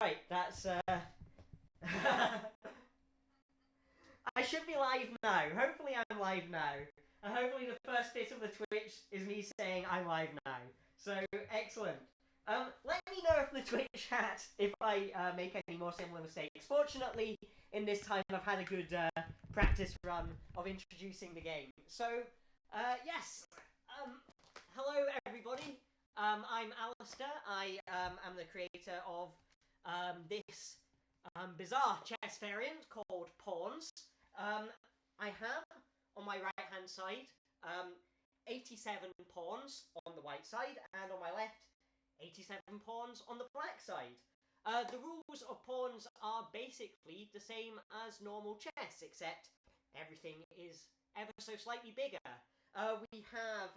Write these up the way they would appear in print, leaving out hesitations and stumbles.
Right, that's I should be live now. Hopefully I'm live now. And hopefully the first bit of the Twitch is me saying I'm live now. So, excellent. Let me know if the Twitch chat, if I make any more similar mistakes. Fortunately, in this time I've had a good practice run of introducing the game. So, yes. Hello everybody. I'm Alistair. I am the creator of this bizarre chess variant called Pawns. I have on my right hand side 87 pawns on the white side, and on my left 87 pawns on the black side. The rules of pawns are basically the same as normal chess, except everything is ever so slightly bigger. We have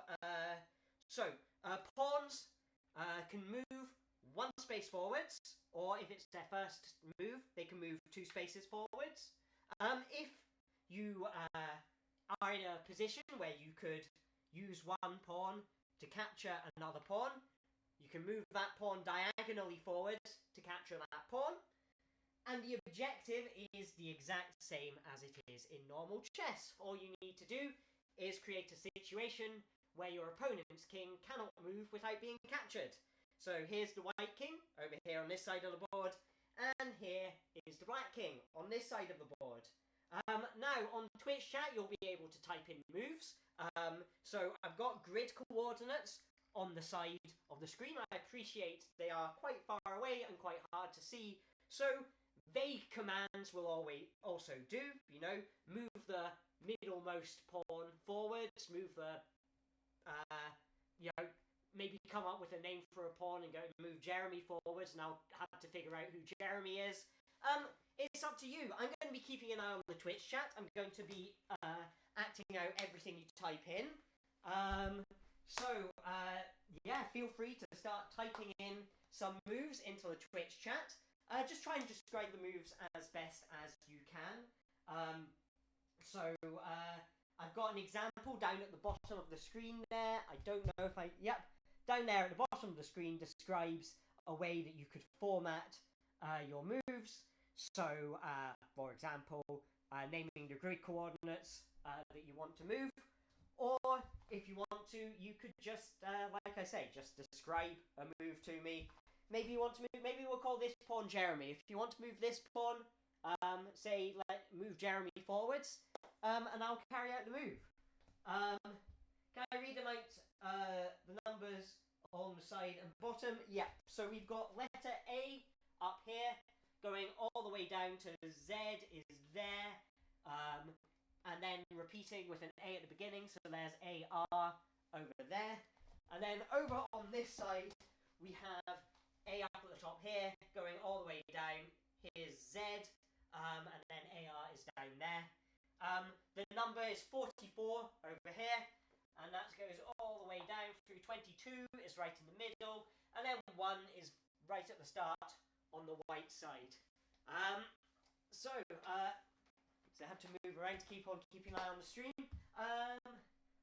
pawns can move one space forwards, or if it's their first move, they can move 2 spaces forwards. If you are in a position where you could use one pawn to capture another pawn, you can move that pawn diagonally forwards to capture that pawn. And the objective is the exact same as it is in normal chess. All you need to do is create a situation where your opponent's king cannot move without being captured. So here's the white king over here on this side of the board, and here is the black king on this side of the board. Now, on Twitch chat, you'll be able to type in moves. So I've got grid coordinates on the side of the screen. I appreciate they are quite far away and quite hard to see. So vague commands will always also do. You know, move the middlemost pawn forwards, move the, maybe come up with a name for a pawn and go move Jeremy forwards, and I'll have to figure out who Jeremy is. It's up to you. I'm going to be keeping an eye on the Twitch chat. I'm going to be acting out everything you type in. Feel free to start typing in some moves into the Twitch chat. Just try and describe the moves as best as you can. I've got an example down at the bottom of the screen there. I don't know if down there at the bottom of the screen describes a way that you could format your moves. So, for example, naming the grid coordinates that you want to move. Or, if you want to, you could just, like I say, just describe a move to me. Maybe you want to move, maybe we'll call this pawn Jeremy. If you want to move this pawn, move Jeremy forwards, and I'll carry out the move. Can I read them out, the numbers on the side and bottom? Yeah, so we've got letter A up here, going all the way down to Z is there, and then repeating with an A at the beginning, so there's AR over there. And then over on this side, we have A up at the top here, going all the way down. Here's Z, and then AR is down there. The number is 44 over here, and that goes all the way down through 22 is right in the middle, and then 1 is right at the start on the white side. So I have to move around to keep on keeping an eye on the stream.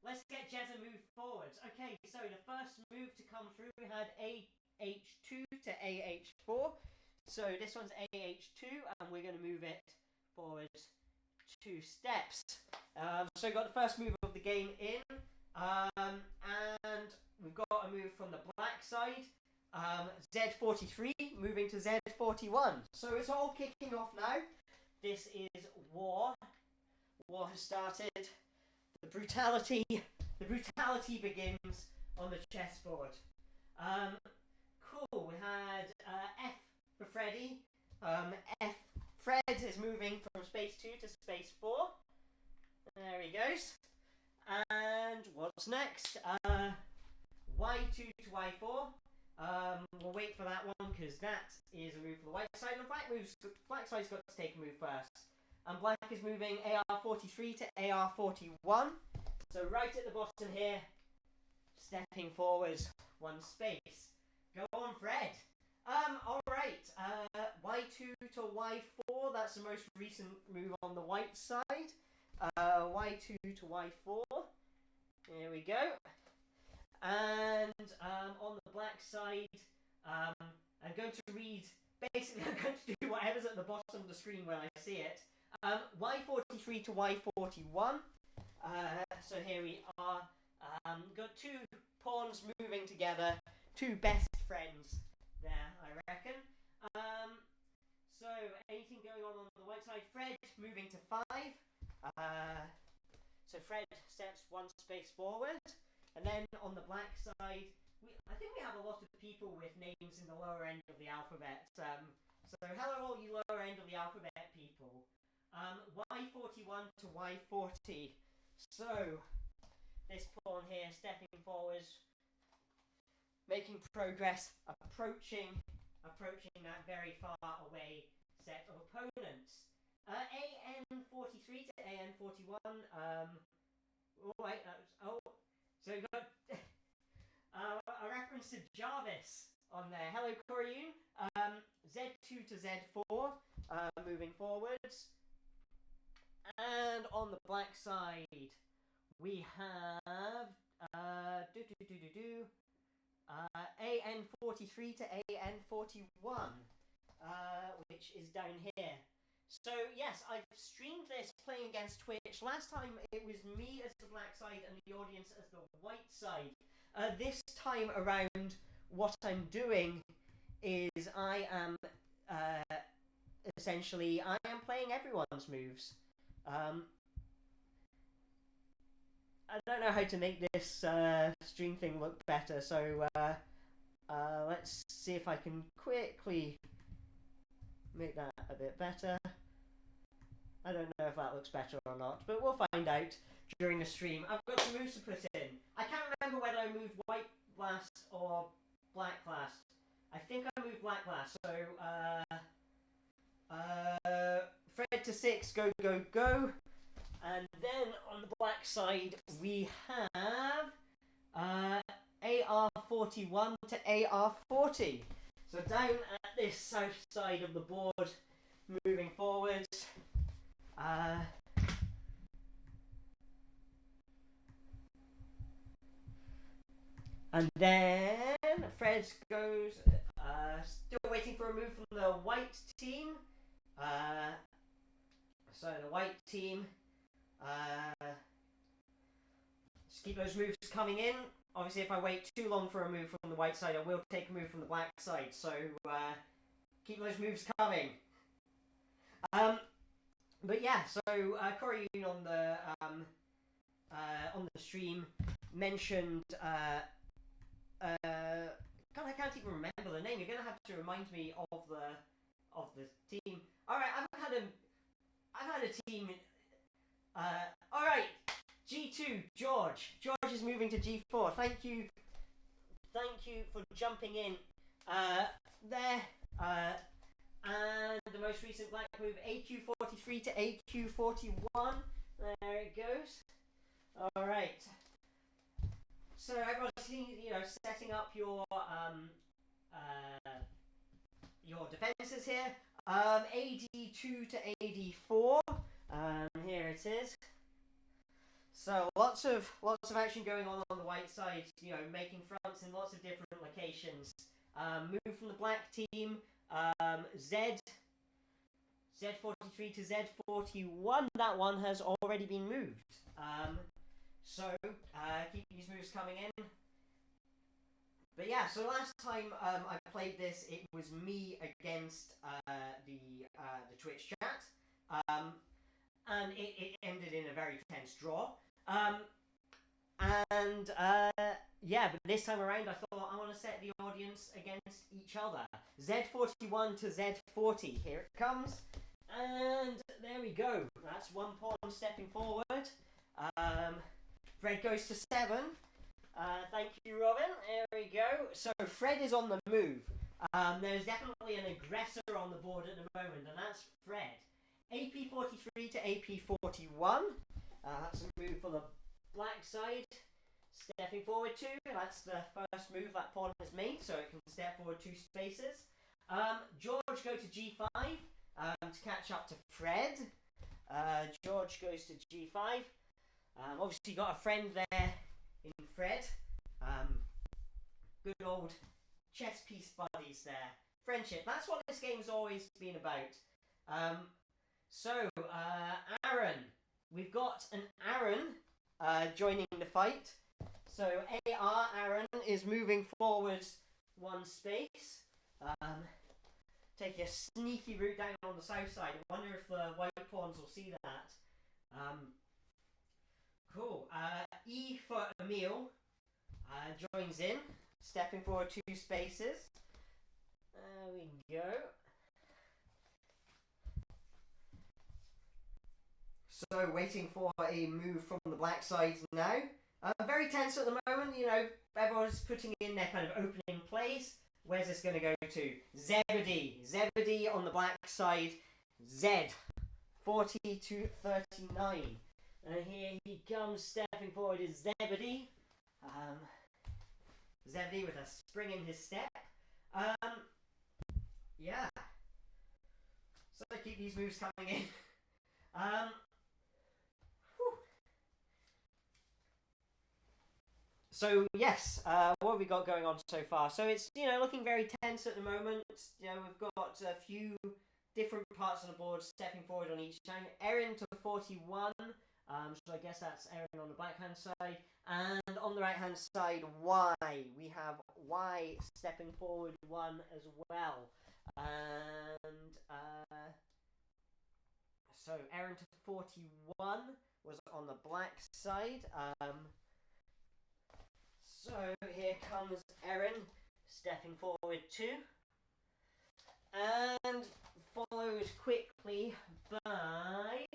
Let's get Jezza moved forwards. Okay, so the first move to come through, we had AH2 to AH4. So this one's AH2, and we're going to move it forward 2 steps. So we've got the first move of the game in, and we've got a move from the black side. Z43 moving to Z41. So it's all kicking off now. This is war. War has started. The brutality begins on the chessboard. Cool. We had F for Freddy. Fred is moving from space 2 to space 4. There he goes. And what's next? Y2 to Y4. We'll wait for that one because that is a move for the white side, and black side's got to take a move first. And black is moving AR43 to AR41. So right at the bottom here, stepping forwards 1 space. Go on, Fred. Alright, Y2 to Y4, that's the most recent move on the white side. Y2 to Y4. There we go. And on the black side, I'm going to read at the bottom of the screen when I see it. Y43 to Y41. So here we are. Got two pawns moving together. Two best friends there, I reckon. So anything going on the white side? Fred moving to 5. So Fred steps one space forward. And then on the black side, I think we have a lot of people with names in the lower end of the alphabet. So hello all you lower end of the alphabet people. Y41 to Y40. So this pawn here stepping forward, making progress, approaching that very far away set of opponents. AN43 to AN41. So we've got a reference to Jarvis on there. Hello, Koryun. Z2 to Z4, moving forwards. And on the black side, we have AN43 to AN41, which is down here. So yes, I've streamed this playing against Twitch. Last time it was me as the black side and the audience as the white side. This time around, what I'm doing is I am playing everyone's moves. I don't know how to make this stream thing look better, so let's see if I can quickly make that a bit better. I don't know if that looks better or not, but we'll find out during the stream. I've got some moves to put in. I can't remember whether I moved white last or black last. I think I moved black last, so Fred to 6, go, go, go. And then on the black side, we have AR41 to AR40. So down at this south side of the board, moving forwards. And then Fred goes, still waiting for a move from the white team. So the white team, just keep those moves coming in. Obviously, if I wait too long for a move from the white side, I will take a move from the black side. So keep those moves coming. But yeah, so Koryun on the stream mentioned. God, I can't even remember the name. You're gonna have to remind me of the team. All right, I've had a team. All right, G2 George. George is moving to G4. Thank you for jumping in there. And the most recent black move, AQ43 to AQ41. There it goes. All right. So everyone's setting up your defenses here. AD2 to AD4. Here it is. So lots of action going on the white side. Making fronts in lots of different locations. Move from the black team. Z43 to Z41. That one has already been moved. So keep these moves coming in. But yeah, so last time I played this, it was me against the Twitch chat, and it ended in a very tense draw. Yeah, but this time around I thought I want to set the audience against each other. Z41 to Z40, here it comes. And there we go. That's one pawn stepping forward. Fred goes to 7. Thank you, Robin. There we go. So Fred is on the move. There's definitely an aggressor on the board at the moment, and that's Fred. AP43 to AP41. That's a move for the black side. Stepping forward 2. That's the first move that pawn has made, so it can step forward 2 spaces. George go to G5 to catch up to Fred. George goes to G5. Obviously got a friend there in Fred. Good old chess piece buddies there. Friendship. That's what this game's always been about. Aaron. We've got an Aaron joining the fight. So Aaron is moving forward one space. Take a sneaky route down on the south side. I wonder if the white pawns will see that. Cool. E for Emil joins in, stepping forward 2 spaces. There we go. So waiting for a move from the black side now. Very tense at the moment, you know, everyone's putting in their kind of opening plays. Where's this going to go to? Zebedee. Zebedee on the black side. Z. 40 to 39. And here he comes, stepping forward is Zebedee. Zebedee with a spring in his step. Yeah. So I keep these moves coming in. So yes, what have we got going on so far? So it's, you know, looking very tense at the moment. You know, we've got a few different parts of the board stepping forward on each side. Erin to 41. So I guess that's Erin on the black hand side. And on the right hand side, Y. We have Y stepping forward 1 as well. And so Erin to 41 was on the black side. So here comes Erin stepping forward 2. And followed quickly by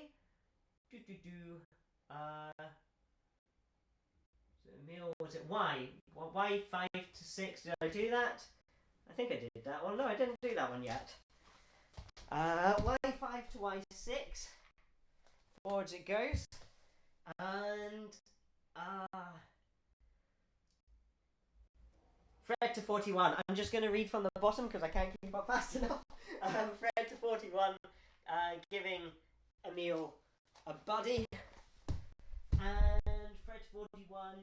Emil, was it Y? Well, Y 5 to 6. Did I do that? I think I did that one. No, I didn't do that one yet. Y 5 to Y 6. Forwards it goes. And Fred to 41. I'm just going to read from the bottom because I can't keep up fast enough. Fred to 41, giving Emil a buddy. And Fred to 41,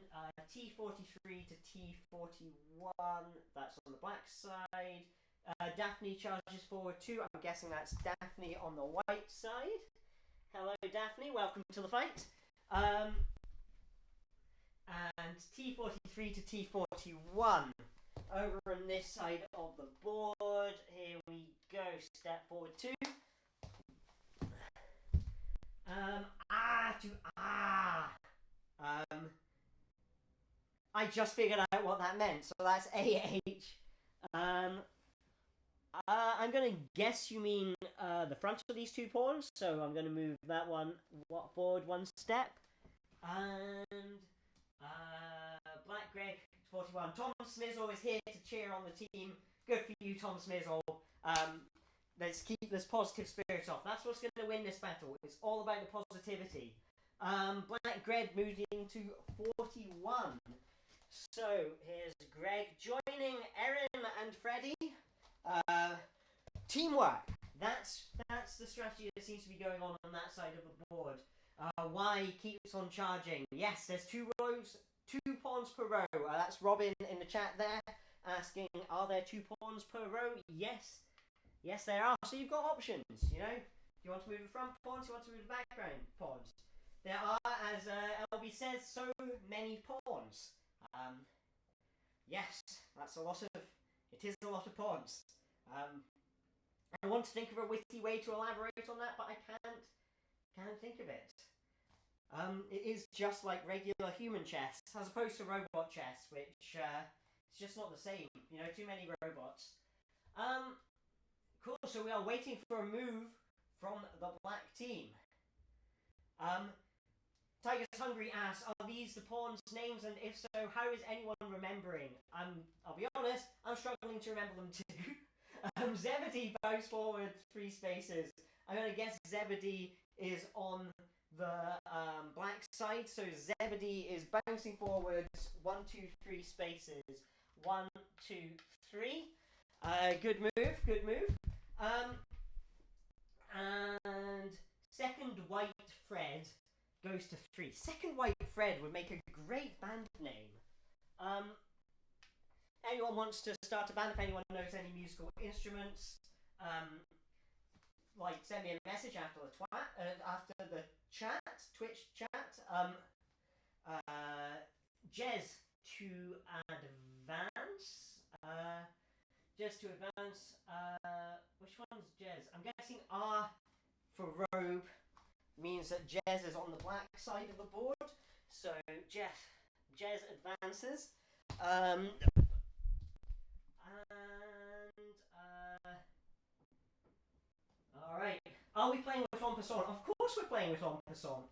T43 to T41. That's on the black side. Daphne charges forward 2. I'm guessing that's Daphne on the white side. Hello, Daphne. Welcome to the fight. And T43 to T41. Over on this side of the board, here we go. Step forward 2. I just figured out what that meant. So that's AH. I'm going to guess you mean the front of these 2 pawns. So I'm going to move that one forward 1 step. And Black Greg 41. Tom Smizzle is here to cheer on the team. Good for you, Tom Smizzle. Let's keep this positive spirit off. That's what's going to win this battle. It's all about the positivity. Black Greg moving to 41. So here's Greg joining Erin and Freddie. Teamwork. That's the strategy that seems to be going on that side of the board. Y keeps on charging. Yes, there's 2 rows, 2 pawns per row. That's Robin in the chat there asking, are there 2 pawns per row? Yes. Yes, there are. So you've got options, you know. Do you want to move the front pawns? Do you want to move the background pawns? There are, as LB says, so many pawns. Yes, that's a lot of... It is a lot of pawns. I want to think of a witty way to elaborate on that, but I can't think of it. It is just like regular human chess, as opposed to robot chess, which it's just not the same. You know, too many robots. Cool. So we are waiting for a move from the black team. Tiger's Hungry asks, are these the pawns' names, and if so, how is anyone remembering? I'll be honest, I'm struggling to remember them too. Zebedee bows forward 3 spaces. I'm going to guess Zebedee is on the black side, so Zebedee is bouncing forwards 1, 2, 3 spaces. 1, 2, 3. Good move. And second white Fred goes to 3. Second white Fred would make a great band name. Anyone wants to start a band? If anyone knows any musical instruments, like send me a message after the chat, Twitch chat. Jez to advance. Jez to advance. Which one's Jez? I'm guessing R for robe means that Jez is on the black side of the board. So Jez advances. All right. Are we playing with en passant? Of course we're playing with en passant.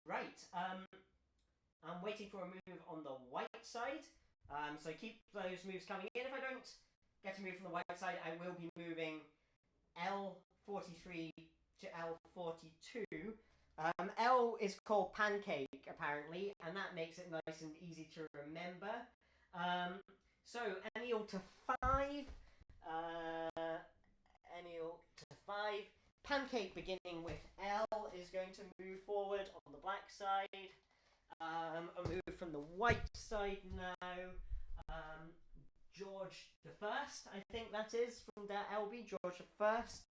Right. I'm waiting for a move on the white side. So keep those moves coming in. If I don't get a move from the white side, I will be moving L43 to L42. L is called pancake, apparently, and that makes it nice and easy to remember. So, Eniel to 5. Eniel to 5. Pancake beginning with L is going to move forward on the black side. A move from the white side now. George the First, I think that is from their LB. George the First.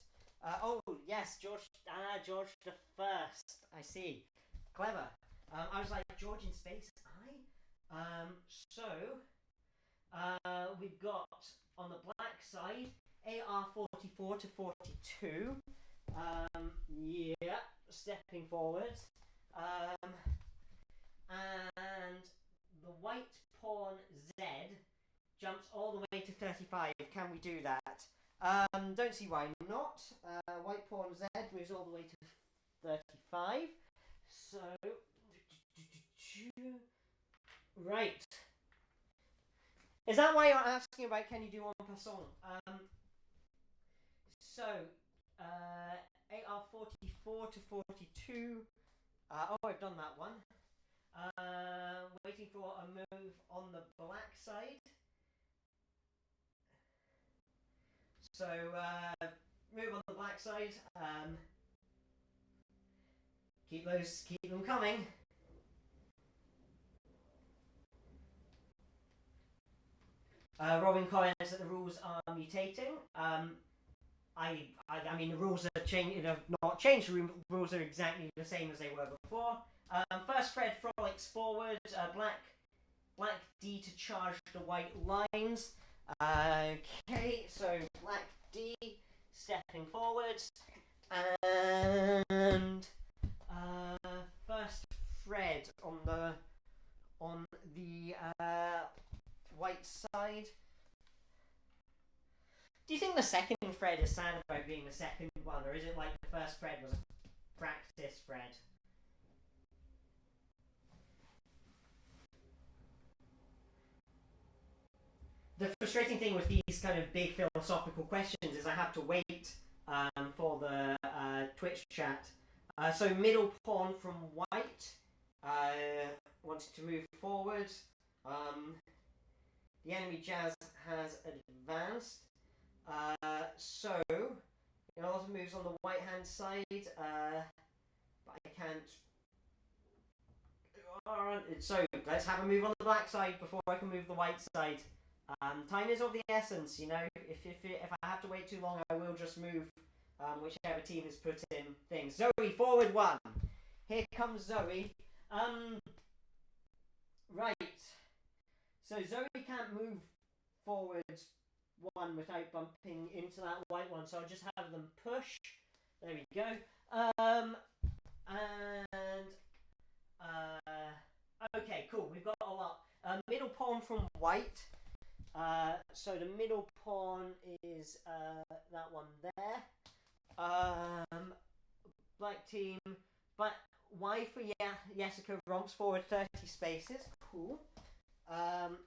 Oh yes, George the First. I see. Clever. I was like, George in space. We've got on the black side AR44 to 42. Yeah, stepping forward. And the white pawn Z jumps all the way to 35. Can we do that? Don't see why not. White pawn Z moves all the way to 35. So, right. Is that why you're asking about can you do en passant? AR44 to 42. I've done that one. Waiting for a move on the black side. So, move on the black side. Keep them coming. Robin comments that the rules are mutating. I mean, the rules are changing. Not changed. The rules are exactly the same as they were before. First, Fred frolics forward. Black D to charge the white lines. Okay, so Black D stepping forwards, and first Fred on the white side. Do you think the second Fred is sad about being the second one, or is it like the first Fred was a practice Fred? The frustrating thing with these kind of big philosophical questions is I have to wait for the Twitch chat. So middle pawn from white, wanting to move forward. The enemy Jazz has advanced. So a lot of moves on the right hand side, but I can't. So let's have a move on the black side before I can move the white side. Time is of the essence, you know. If I have to wait too long, I will just move whichever team has put in things. Zoe, forward 1. Here comes Zoe. Right. So Zoe can't move forward 1 without bumping into that white one. So I'll just have them push. There we go. Okay, cool. We've got a lot. Middle pawn from white. So the middle pawn is that one there. Black team, but Y for Jessica romps forward 30 spaces. Cool. 1,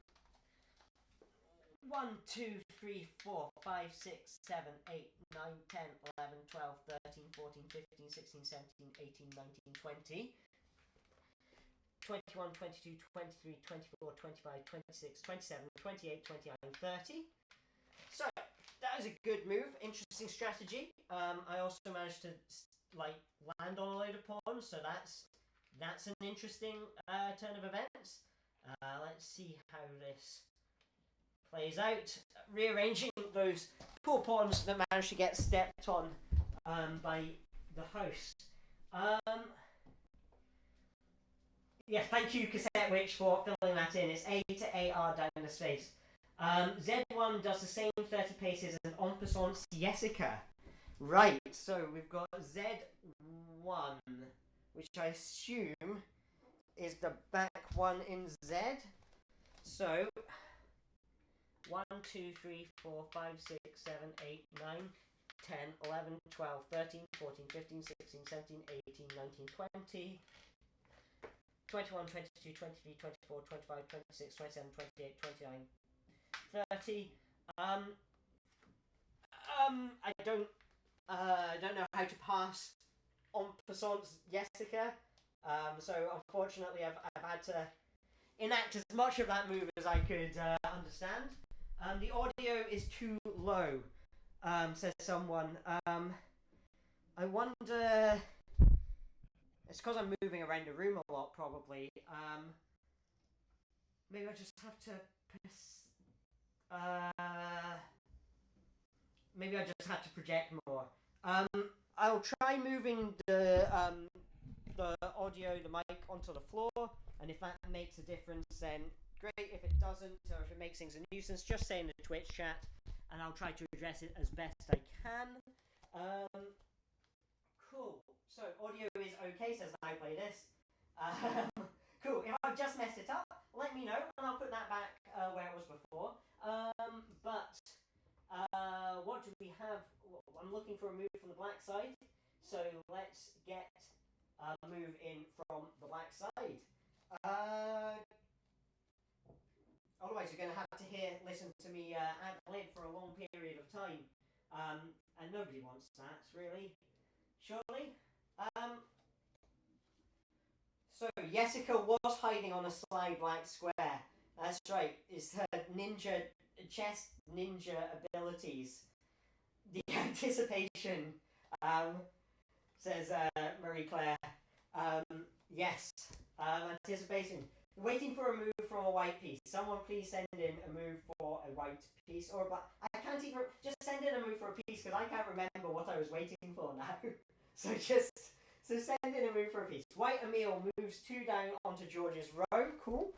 2, 3, 4, 5, 6, 7, 8, 9, 10, 11, 12, 13, 14, 15, 16, 17, 18, 19, 20. 21, 22, 23, 24, 25, 26, 27, 28, 29, 30. So, that was a good move. Interesting strategy. I also managed to land on a load of pawns, so that's an interesting turn of events. Let's see how this plays out, rearranging those poor pawns that managed to get stepped on by the host. Yeah, thank you, Cassette Witch, for filling that in. It's A to AR down the space. Z1 does the same 30 paces as an en passant Jessica. Right, so we've got Z1, which I assume is the back one in Z. So 1, 2, 3, 4, 5, 6, 7, 8, 9, 10, 11, 12, 13, 14, 15, 16, 17, 18, 19, 20, 21, 22, 23, 24, 25, 26, 27, 28, 29, 30. I don't know how to pass en passant Jessica. So unfortunately, I've had to enact as much of that move as I could understand. The audio is too low, says someone. I wonder. It's because I'm moving around the room a lot, probably. Maybe I just have to. Maybe I just have to project more. I'll try moving the audio, the mic onto the floor, and if that makes a difference, then great. If it doesn't, or if it makes things a nuisance, just say in the Twitch chat, and I'll try to address it as best I can. Cool. So audio is okay, says I play this. Cool. If I've just messed it up, let me know, and I'll put that back where it was before. What do we have? I'm looking for a move from the black side, so let's get a move in from the black side. Otherwise, you're going to have to listen to me ad-lib for a long period of time, and nobody wants that, really. Surely. So Jessica was hiding on a sly black square. That's right. It's her chess ninja abilities. The anticipation, says Marie Claire. Yes. Anticipation. Waiting for a move from a white piece. Someone please send in a move for a white piece or a black. I can't even just send in a move for a piece because I can't remember what I was waiting for now. So send in a move for a piece. White Emil moves 2 down onto George's row. Cool.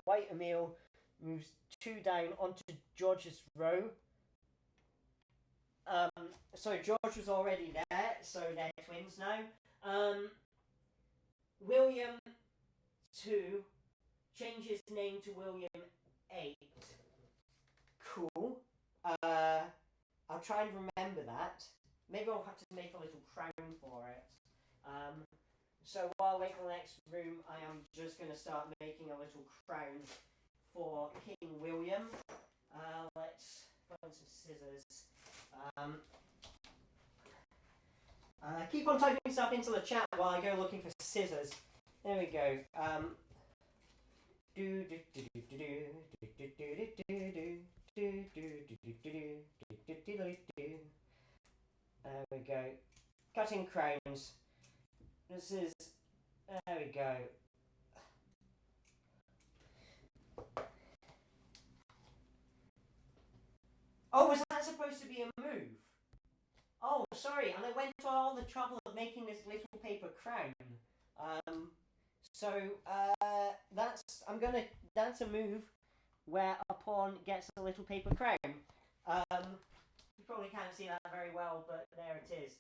White Emil moves 2 down onto George's row. So George was already there, so they're twins now. William 2 changes name to William 8. Cool. I'll try and remember that. Maybe I'll have to make a little crown for it. So while I wait for the next room, I am just going to start making a little crown for King William. Let's find some scissors. Keep on typing stuff into the chat while I go looking for scissors. There we go. There we go. Cutting crowns. This is. There we go. Oh, was that supposed to be a move? Oh, sorry, and I went to all the trouble of making this little paper crown. That's a move where a pawn gets a little paper crown. You probably can't see that very well, but there it is.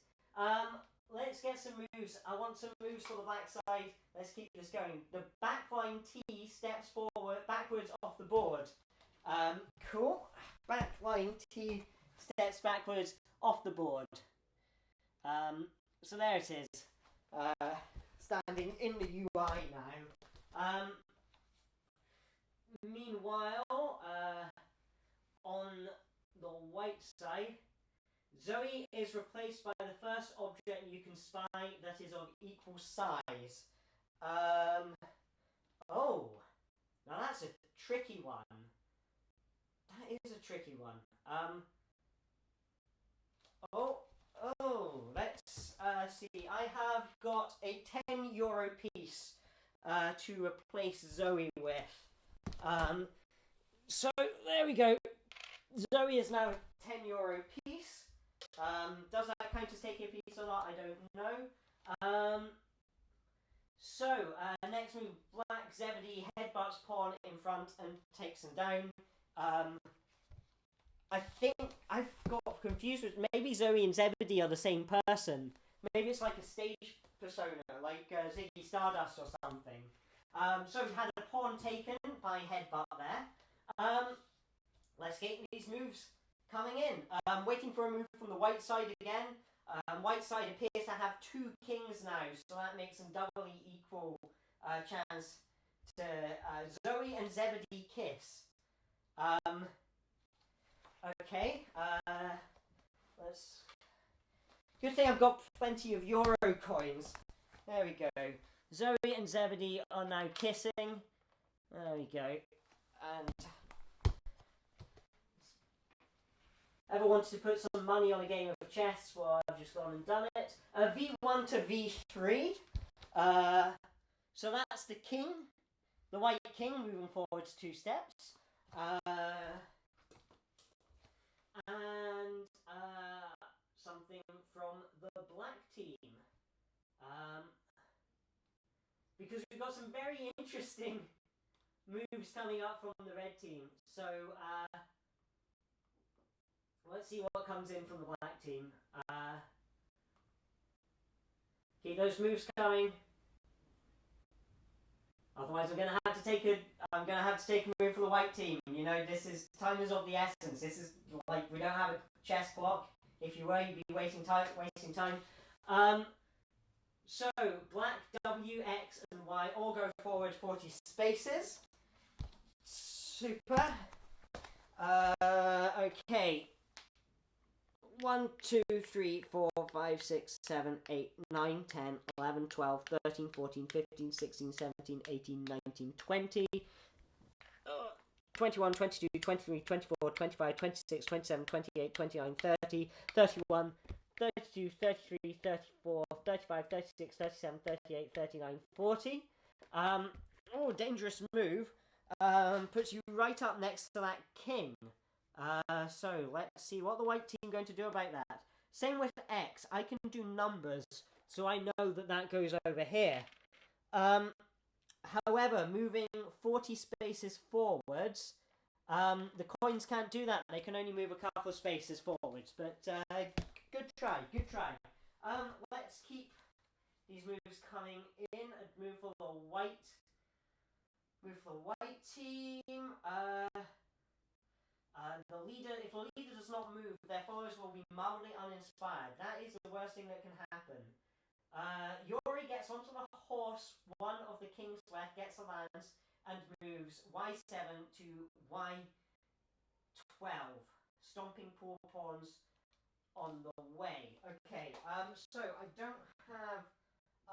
Let's get some moves. I want some moves for the black side. Let's keep this going. The backline T steps backwards off the board. Cool. Backline T steps backwards off the board. So there it is. Standing in the UI now. Meanwhile, on the white side, Zoe is replaced by the first object you can spy that is of equal size. Oh, now that's a tricky one. That is a tricky one. Let's see. I have got a €10 piece to replace Zoe with. So there we go. Zoe is now a €10 piece. Does that count as taking a piece or not? I don't know. Next move, Black Zebedee headbutts pawn in front and takes him down. I think I've got confused with maybe Zoe and Zebedee are the same person. Maybe it's like a stage persona, like Ziggy Stardust or something. So we've had a pawn taken by headbutt there. Let's get these moves coming in. Waiting for a move from the white side again. White side appears to have 2 kings now, so that makes them doubly equal chance to Zoe and Zebedee kiss. Okay, let's... Good thing I've got plenty of euro coins. There we go. Zoe and Zebedee are now kissing. There we go. And... Ever wanted to put some money on a game of chess? Well, I've just gone and done it. V1 to V3. So that's the king. The white king moving forwards 2 steps. And something from the black team. Because we've got some very interesting moves coming up from the red team. So, let's see what comes in from the black team. Keep those moves coming. Otherwise, I'm gonna have to take a move for the white team. You know, time is of the essence. This is like we don't have a chess clock. If you were, you'd be wasting time. So black W, X, and Y all go forward 40 spaces. Super. Okay. 1, 2, 3, 4, 5, 6, 7, 8, 9, 10, 11, 12, 13, 14, 15, 16, 17, 18, 19, 20, 21, 22, 23, 24, 25, 26, 27, 28, 29, 30, 31, 32, 33, 34, 35, 36, 37, 38, 39, 40. Dangerous move. Puts you right up next to that king. So let's see what the white team are going to do about that. Same with X. I can do numbers, so I know that goes over here. However, moving 40 spaces forwards, the coins can't do that. They can only move a couple of spaces forwards. But good try. Let's keep these moves coming in. A move for the white. Move for the white team. If the leader does not move, their followers will be mildly uninspired. That is the worst thing that can happen. Yori gets onto the horse, one of the king's left, gets a lance, and moves Y7 to Y12, stomping poor pawns on the way. Okay, so I don't have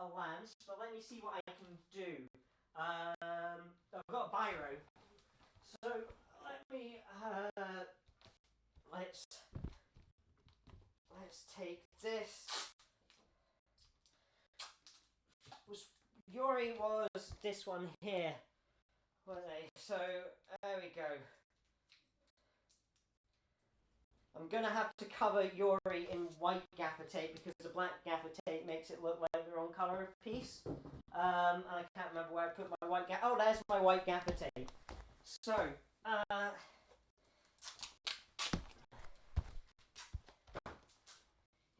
a lance, but let me see what I can do. I've got a biro, so let me let's take this. Yori was this one here, were they? So there we go. I'm gonna have to cover Yori in white gaffer tape because the black gaffer tape makes it look like the wrong colour of piece. And I can't remember where I put my white gaffer. Oh, there's my white gaffer tape. So,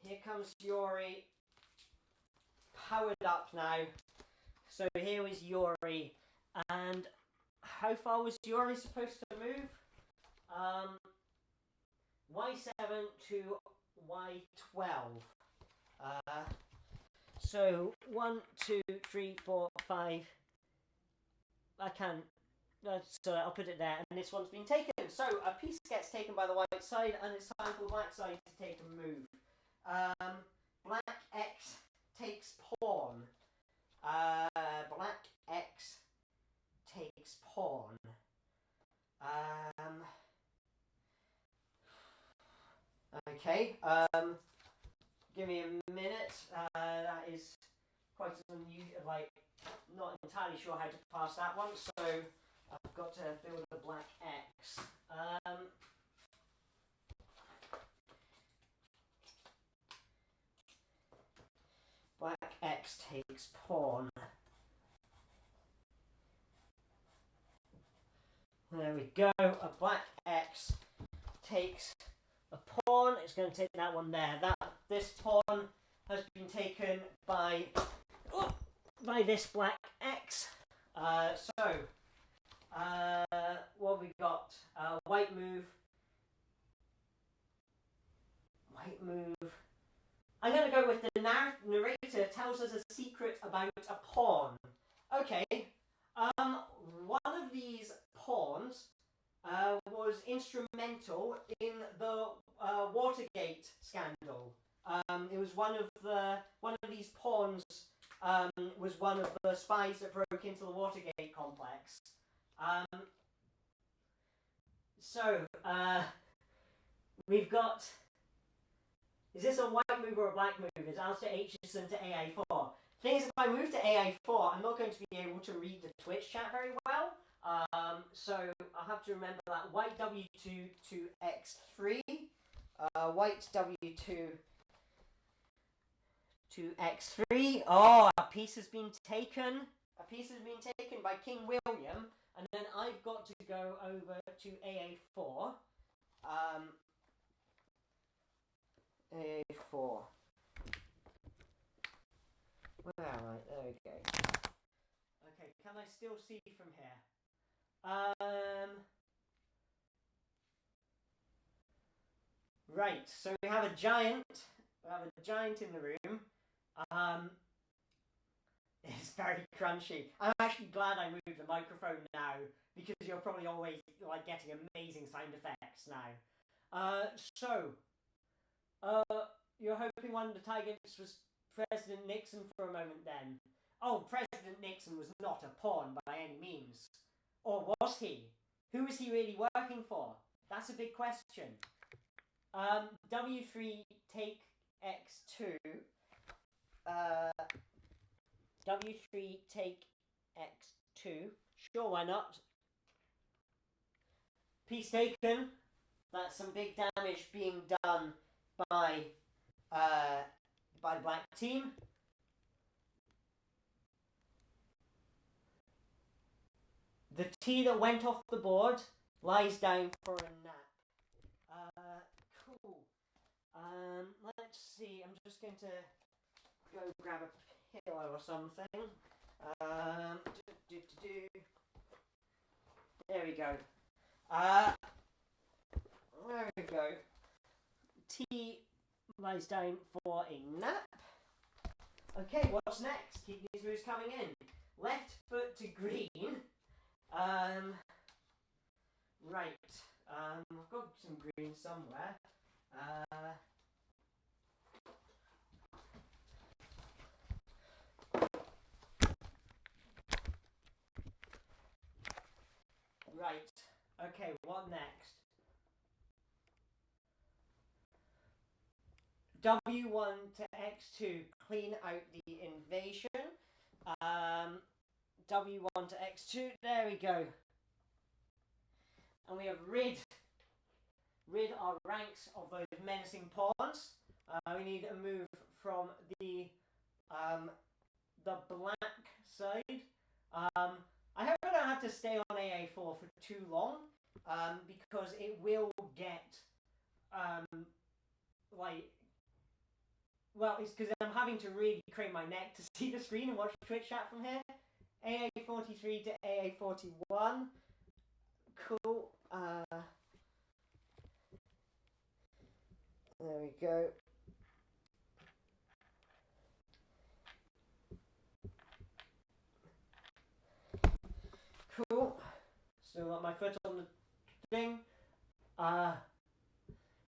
here comes Yori, powered up now. So here is Yori, and how far was Yori supposed to move? Y7 to Y12. So 1, 2, 3, 4, 5. I can't. So I'll put it there, and this one's been taken. So a piece gets taken by the white side, and it's time for the black side to take a move. Black X takes pawn. Black X takes pawn. Okay. Give me a minute. That is quite unusual. Like, not entirely sure how to pass that one. So I've got to build a black X. Black X takes pawn. There we go. A black X takes a pawn. It's going to take that one there. This pawn has been taken by this black X. What have we got? White move. White move. I'm going to go with the narrator tells us a secret about a pawn. Okay. One of these pawns was instrumental in the Watergate scandal. It was one of these pawns was one of the spies that broke into the Watergate complex. We've got. Is this a white move or a black move? It's Alistair Aitchison to AI4. Thing is, if I move to AI4, I'm not going to be able to read the Twitch chat very well. So I'll have to remember that. White W2 to X3. White W2 to X3. Oh, a piece has been taken. A piece has been taken by King William. And then I've got to go over to AA4. AA4. Where am I? There we go. Okay, can I still see from here? Right, so we have a giant. We have a giant in the room. It's very crunchy. I'm actually glad I moved the microphone now because you're probably always like getting amazing sound effects now. You're hoping one of the targets was President Nixon for a moment then. Oh, President Nixon was not a pawn by any means. Or was he? Who was he really working for? That's a big question. W3 take X2. W3 take X2. Sure, why not? Piece taken. That's some big damage being done by the black team. The T that went off the board lies down for a nap. Cool. Let's see. I'm just going to go grab a pillow or something. There we go. There we go. T lies down for a nap. Okay, what's next? Keep these moves coming in. Left foot to green. Right. I've got some green somewhere. Right. Okay, what next? W1 to X2, clean out the invasion. W1 to X2, there we go. And we have rid our ranks of those menacing pawns. We need a move from the black side. I hope I don't have to stay on AA4 for too long, because it will get it's because I'm having to really crane my neck to see the screen and watch the Twitch chat from here. AA43 to AA41. Cool. There we go. Cool. Still got my foot on the thing.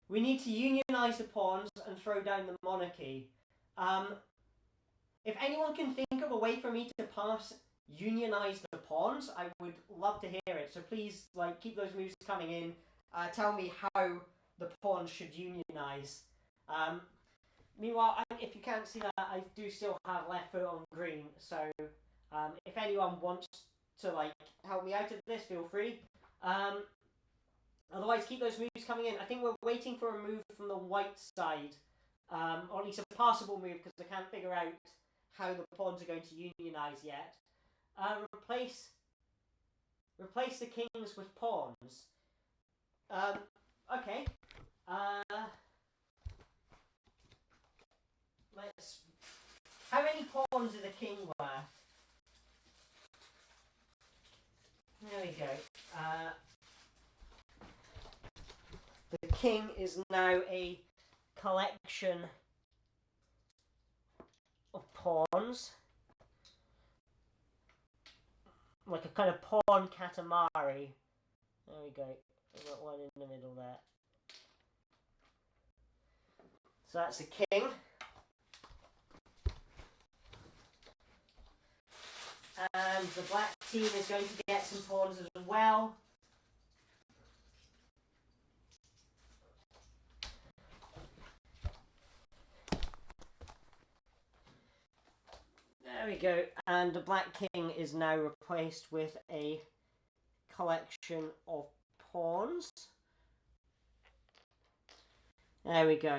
We need to unionize the pawns and throw down the monarchy. If anyone can think of a way for me to pass unionize the pawns, I would love to hear it. So please, keep those moves coming in. Tell me how the pawns should unionize. Meanwhile, if you can't see that, I do still have left foot on green. So if anyone wants to help me out of this, feel free. Otherwise, keep those moves coming in. I think we're waiting for a move from the white side, or at least a passable move, because I can't figure out how the pawns are going to unionize yet. Replace the kings with pawns. Okay. Let's. How many pawns is a king worth? There we go. The king is now a collection of pawns. Like a kind of pawn Katamari. There we go. I've got one in the middle there. So that's the king. And the black team is going to get some pawns as well. There we go. And the black king is now replaced with a collection of pawns. There we go.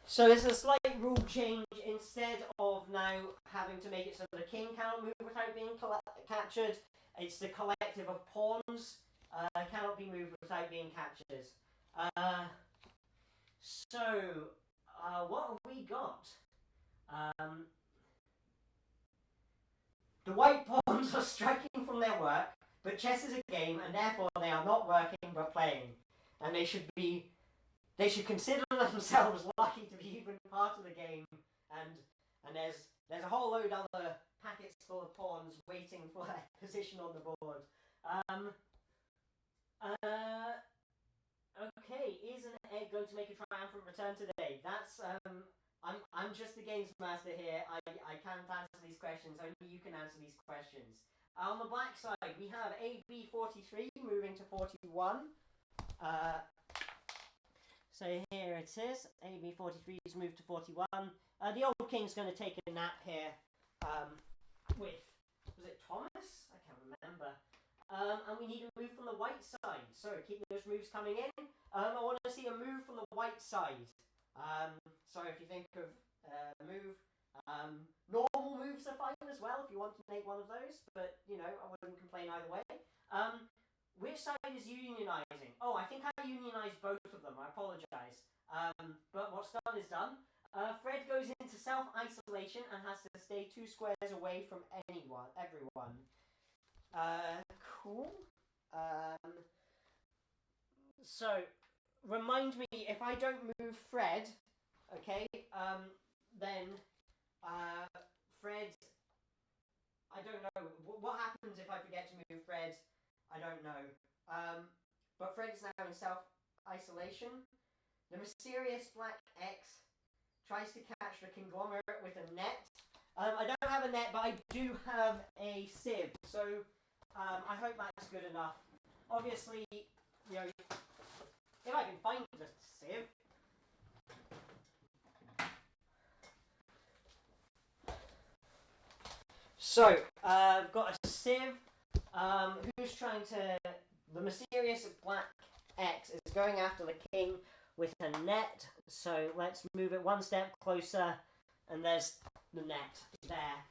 So there's a slight rule change. Instead of now having to make it so the king cannot move without being captured, it's the collective of pawns cannot be moved without being captured. What have we got? The white pawns are striking from their work, but chess is a game, and therefore they are not working but playing. And they should consider themselves lucky to be even part of the game. And there's a whole load of other packets full of pawns waiting for their position on the board. Okay, is an egg going to make a triumphant return today? That's I'm just the games master here. I can't answer these questions. Only you can answer these questions. On the black side, we have AB43 moving to 41. So here it is. AB43 is moved to 41. The old king's going to take a nap here. Was it Thomas? I can't remember. And we need a move from the white side. So keep those moves coming in. I want to see a move from the white side. So if you think of a move, normal moves are fine as well if you want to make one of those. But, I wouldn't complain either way. Which side is unionizing? Oh, I think I unionized both of them. I apologize. But what's done is done. Fred goes into self-isolation and has to stay 2 squares away from everyone. Cool. So, remind me, if I don't move Fred, okay, then Fred, I don't know. What happens if I forget to move Fred? I don't know. But Fred is now in self-isolation. The mysterious black X tries to catch the conglomerate with a net. I don't have a net, but I do have a sieve. So I hope that's good enough. Obviously, if I can find the sieve. So I've got a sieve. Who's trying to... The mysterious black X is going after the king with a net. So let's move it one step closer. And there's the net there.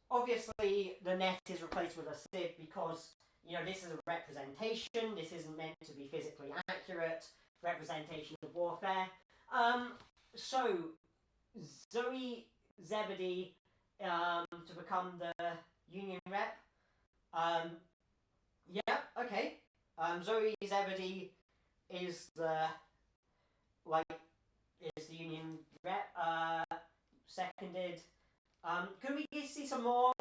Obviously, the net is replaced with a sieve because, this is a representation. This isn't meant to be physically accurate representation of warfare. So, Zoe Zebedee to become the Union rep. Yeah, okay. Zoe Zebedee is the Union rep. Seconded. Could we see some more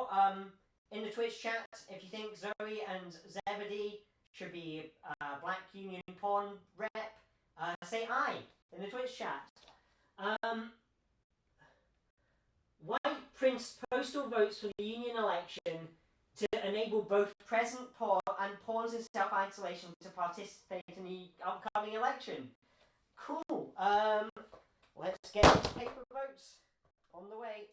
in the Twitch chat if you think Zoe and Zebedee should be Black Union pawn rep? Say aye in the Twitch chat. White prints postal votes for the Union election to enable both present pawn and pawns in self-isolation to participate in the upcoming election. Cool. Let's get paper votes on the way.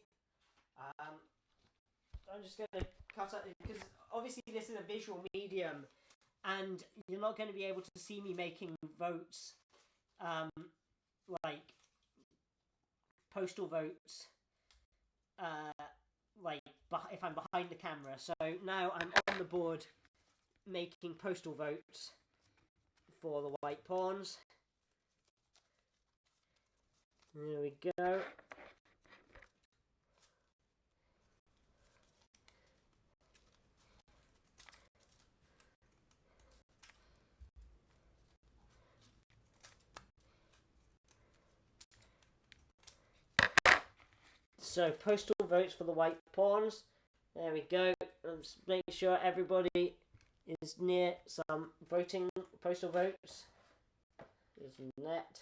I'm just going to cut out, because obviously this is a visual medium, and you're not going to be able to see me making votes, like postal votes, like if I'm behind the camera. So now I'm on the board making postal votes for the white pawns. There we go. So postal votes for the white pawns. There we go. Let's make sure everybody is near some voting postal votes. There's Net.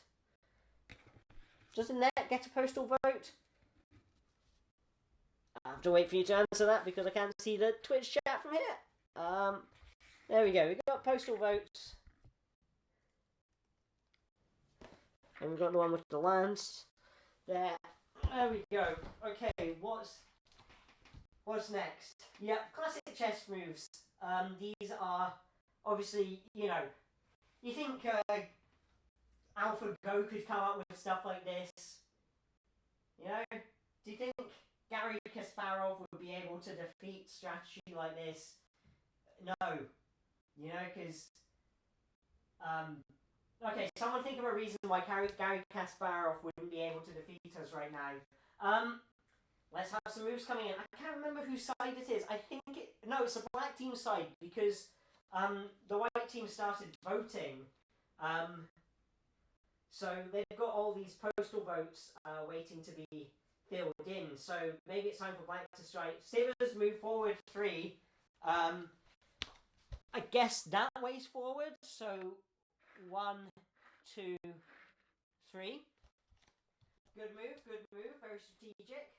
Does the Net get a postal vote? I have to wait for you to answer that because I can't see the Twitch chat from here. There we go. We've got postal votes. And we've got the one with the lance. There we go. Okay, what's next? Yep, classic chess moves. These are obviously, you know, you think AlphaGo could come up with stuff like this? You know, do you think Garry Kasparov would be able to defeat strategy like this? No, you know, because okay, someone think of a reason why Garry Kasparov wouldn't be able to defeat us right now. Let's have some moves coming in. I can't remember whose side it is. I think it's the black team side, because the white team started voting. So they've got all these postal votes waiting to be filled in. So maybe it's time for black to strike. Sivers move forward 3. I guess that way's forward. So 1, 2, 3. Good move, very strategic.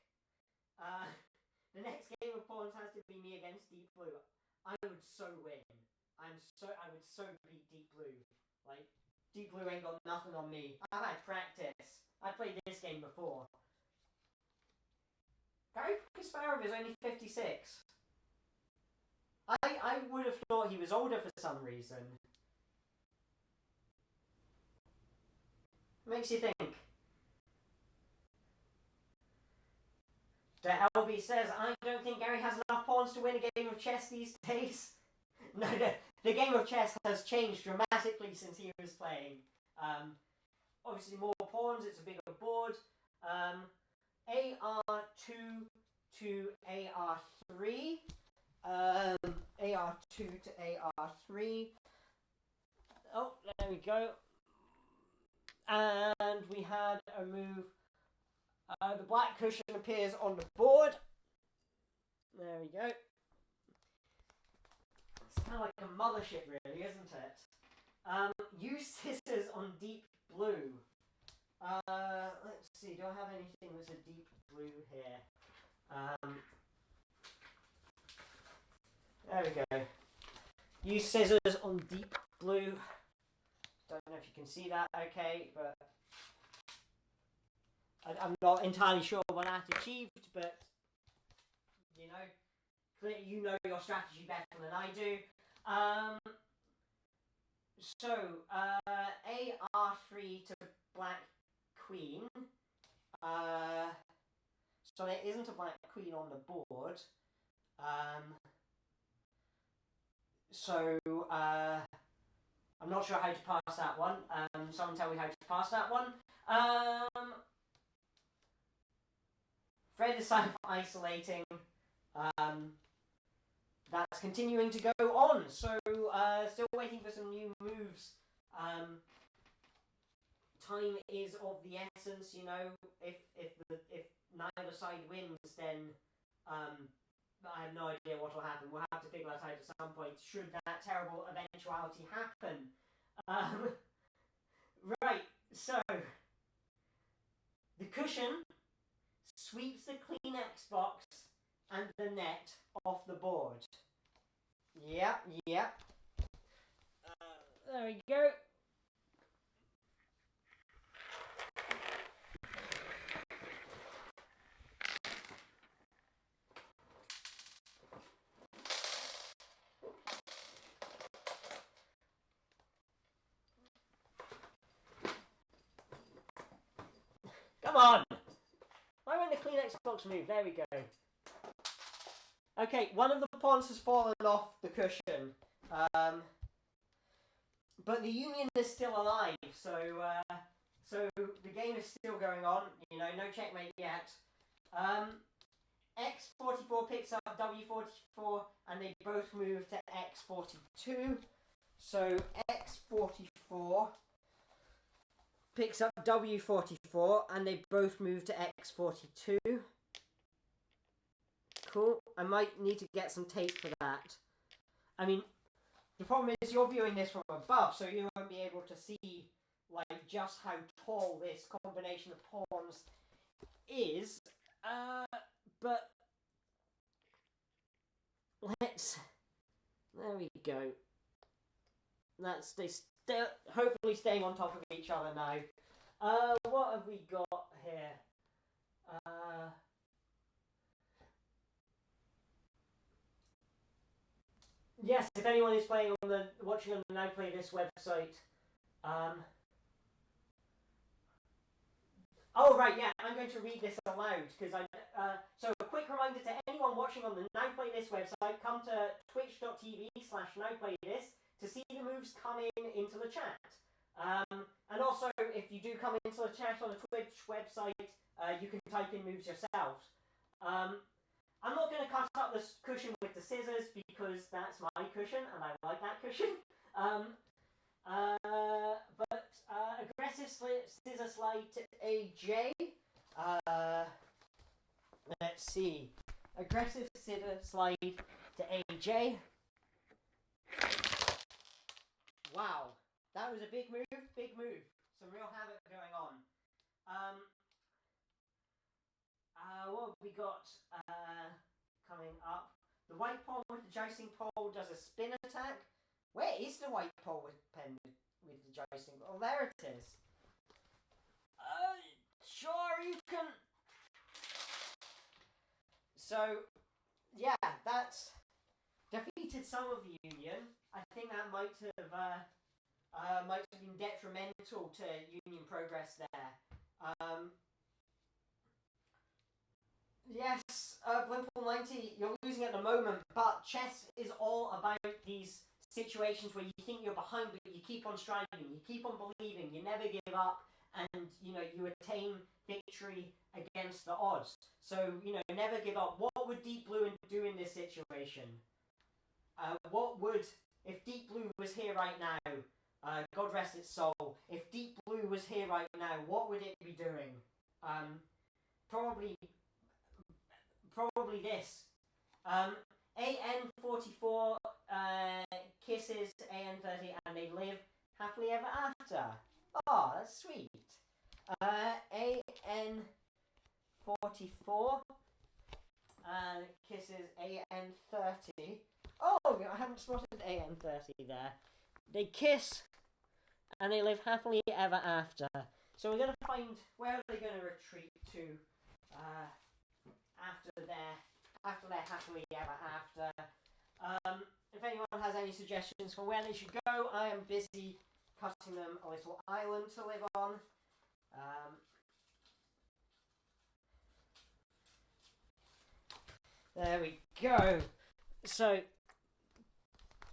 The next game of pawns has to be me against Deep Blue. I would so win. I would so beat Deep Blue. Like, Deep Blue ain't got nothing on me. I've had practice. I played this game before. Garry Kasparov is only 56. I would have thought he was older for some reason. Makes you think. The LB says, I don't think Garry has enough pawns to win a game of chess these days. No, the game of chess has changed dramatically since he was playing. Obviously more pawns, it's a bigger board. AR2 to AR3. AR2 to AR3. Oh, there we go. And we had a move. The black cushion appears on the board. There we go. It's kind of like a mothership, really, isn't it? Use scissors on deep blue. Let's see. Do I have anything that's a deep blue here? There we go. Use scissors on deep blue. Don't know if you can see that. Okay, but I'm not entirely sure what that achieved, but you know your strategy better than I do. So AR3 to black queen. So there isn't a black queen on the board. So I'm not sure how to pass that one. Someone tell me how to pass that one. Fred is signed for isolating. That's continuing to go on. So still waiting for some new moves. Time is of the essence. You know, if neither side wins, then I have no idea what will happen. We'll have to figure that out at some point, should that terrible eventuality happen. Right, so the cushion sweeps the Kleenex box and the net off the board. Yep. There we go. box move. There we go. Okay, one of the pawns has fallen off the cushion. But the Union is still alive, so the game is still going on. You know, no checkmate yet. X44 picks up W44, and they both move to X42. So X44 picks up W44, and they both move to X42. Cool. I might need to get some tape for that. I mean, the problem is you're viewing this from above, so you won't be able to see like just how tall this combination of pawns is. But there we go. They still hopefully staying on top of each other now. What have we got here? Yes, if anyone is watching on the Now Play This website. Oh right, yeah, I'm going to read this aloud because so a quick reminder to anyone watching on the Now Play This website: come to twitch.tv/NowPlayThis to see the moves coming into the chat. And also, if you do come into the chat on the Twitch website, you can type in moves yourselves. I'm not going to cut up the cushion with the scissors because that's my cushion and I like that cushion. But aggressive scissor slide to AJ. Let's see. Aggressive scissor slide to AJ. Wow, that was a big move, big move. Some real havoc going on. What have we got coming up? The white pawn with the jousting pole does a spin attack. Where is the white pole with the jousting? Oh, there it is. Sure you can. So, yeah, that's defeated some of the Union. I think that might have been detrimental to Union progress there. Yes, Blimple90, you're losing at the moment, but chess is all about these situations where you think you're behind, but you keep on striving, you keep on believing, you never give up, and, you know, you attain victory against the odds. So, you know, never give up. What would Deep Blue do in this situation? If Deep Blue was here right now, God rest its soul, if Deep Blue was here right now, what would it be doing? Probably this. AN44 kisses AN30 and they live happily ever after. Oh, that's sweet. AN44 kisses AN30. Oh, I haven't spotted AN30 there. They kiss and they live happily ever after. So we're going to find where they're going to retreat to after their happily ever after. If anyone has any suggestions for where they should go, I am busy cutting them a little island to live on. There we go. So,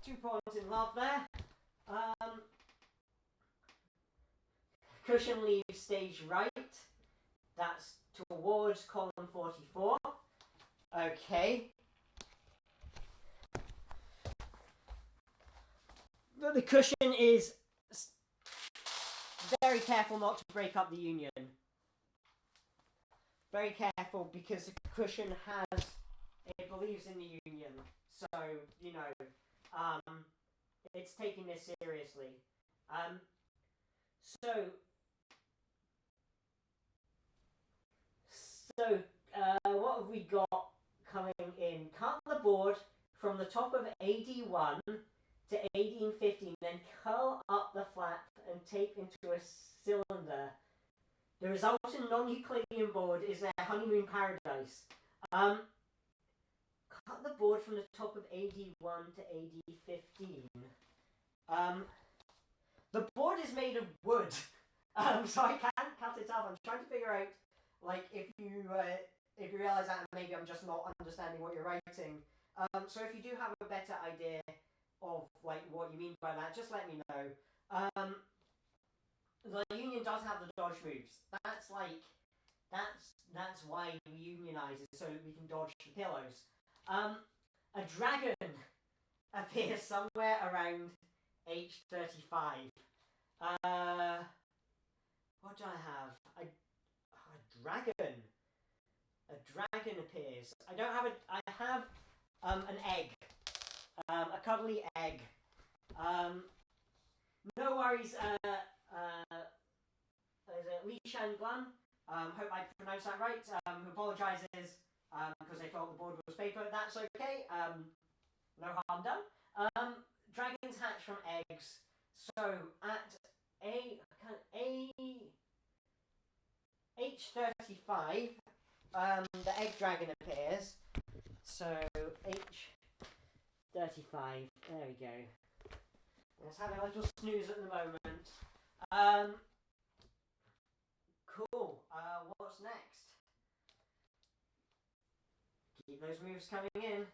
2 points in love there. Cushion leaves stage right. That's towards column 44. Okay. But the cushion is very careful not to break up the Union. Very careful because the cushion it believes in the Union. So, you know, it's taking this seriously. What have we got coming in? Cut the board from the top of AD1 to AD15, then curl up the flap and tape into a cylinder. The resultant non-Euclidean board is their honeymoon paradise. Cut the board from the top of AD1 to AD15. The board is made of wood, so I can't cut it up. I'm trying to figure out, like, if you if you realise that, maybe I'm just not understanding what you're writing. So if you do have a better idea of like what you mean by that, just let me know. The Union does have the dodge moves. That's why we unionize, is so that we can dodge the pillows. A dragon appears somewhere around H35. What do I have? A dragon. A dragon appears. I don't have I have an egg. A cuddly egg. No worries. There's a Li Shanglan. Hope I pronounced that right. Who apologises because they thought the board was paper. That's okay. No harm done. Dragons hatch from eggs. So at H35, the egg dragon appears. So H35. There we go. It's having a little snooze at the moment. Cool. What's next? Keep those moves coming in.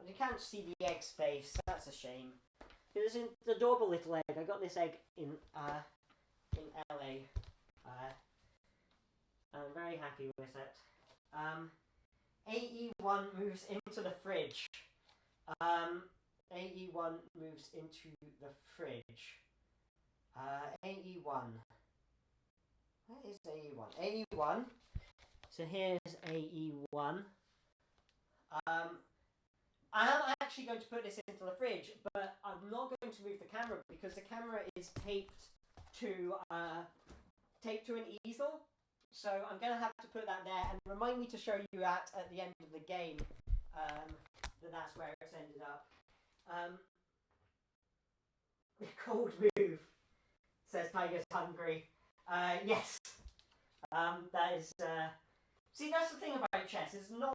You can't see the egg's face. That's a shame. It's an adorable little egg. I got this egg in LA. I'm very happy with it. AE1 moves into the fridge. AE1 moves into the fridge. AE1. Where is AE1? AE1. So here's AE1. I am actually going to put this into the fridge, but I'm not going to move the camera because the camera is taped to an easel. So I'm going to have to put that there, and remind me to show you that at the end of the game, that's where it's ended up. Cold move, says Tiger's hungry. Yes. That is. See, that's the thing about chess. It's not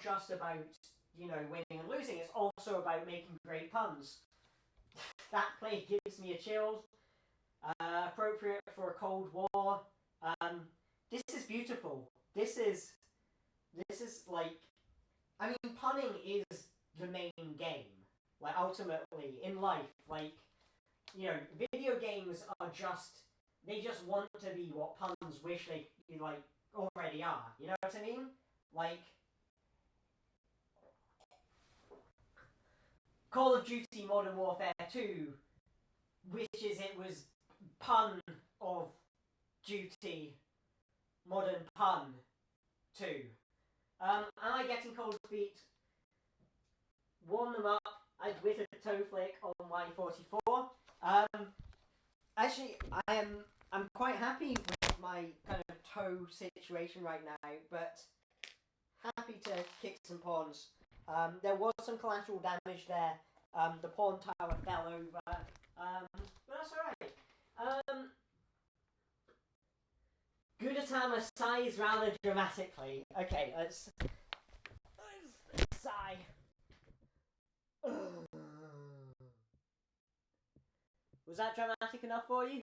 just about, winning and losing. It's also about making great puns. That play gives me a chill. Appropriate for a Cold War. This is beautiful. This is like, I mean, punning is the main game. Like, ultimately, in life, like, video games are they just want to be what puns wish they, already are. You know what I mean? Like, Call of Duty Modern Warfare 2 wishes it was pun of duty, modern pun 2. Am I getting cold feet? Warm them up with a toe flick on Y44. Actually, I'm quite happy with my kind of toe situation right now, but happy to kick some pawns. There was some collateral damage there. The pawn tower fell over, but that's alright. Gudetama sighs rather dramatically. Okay, let's sigh. Was that dramatic enough for you?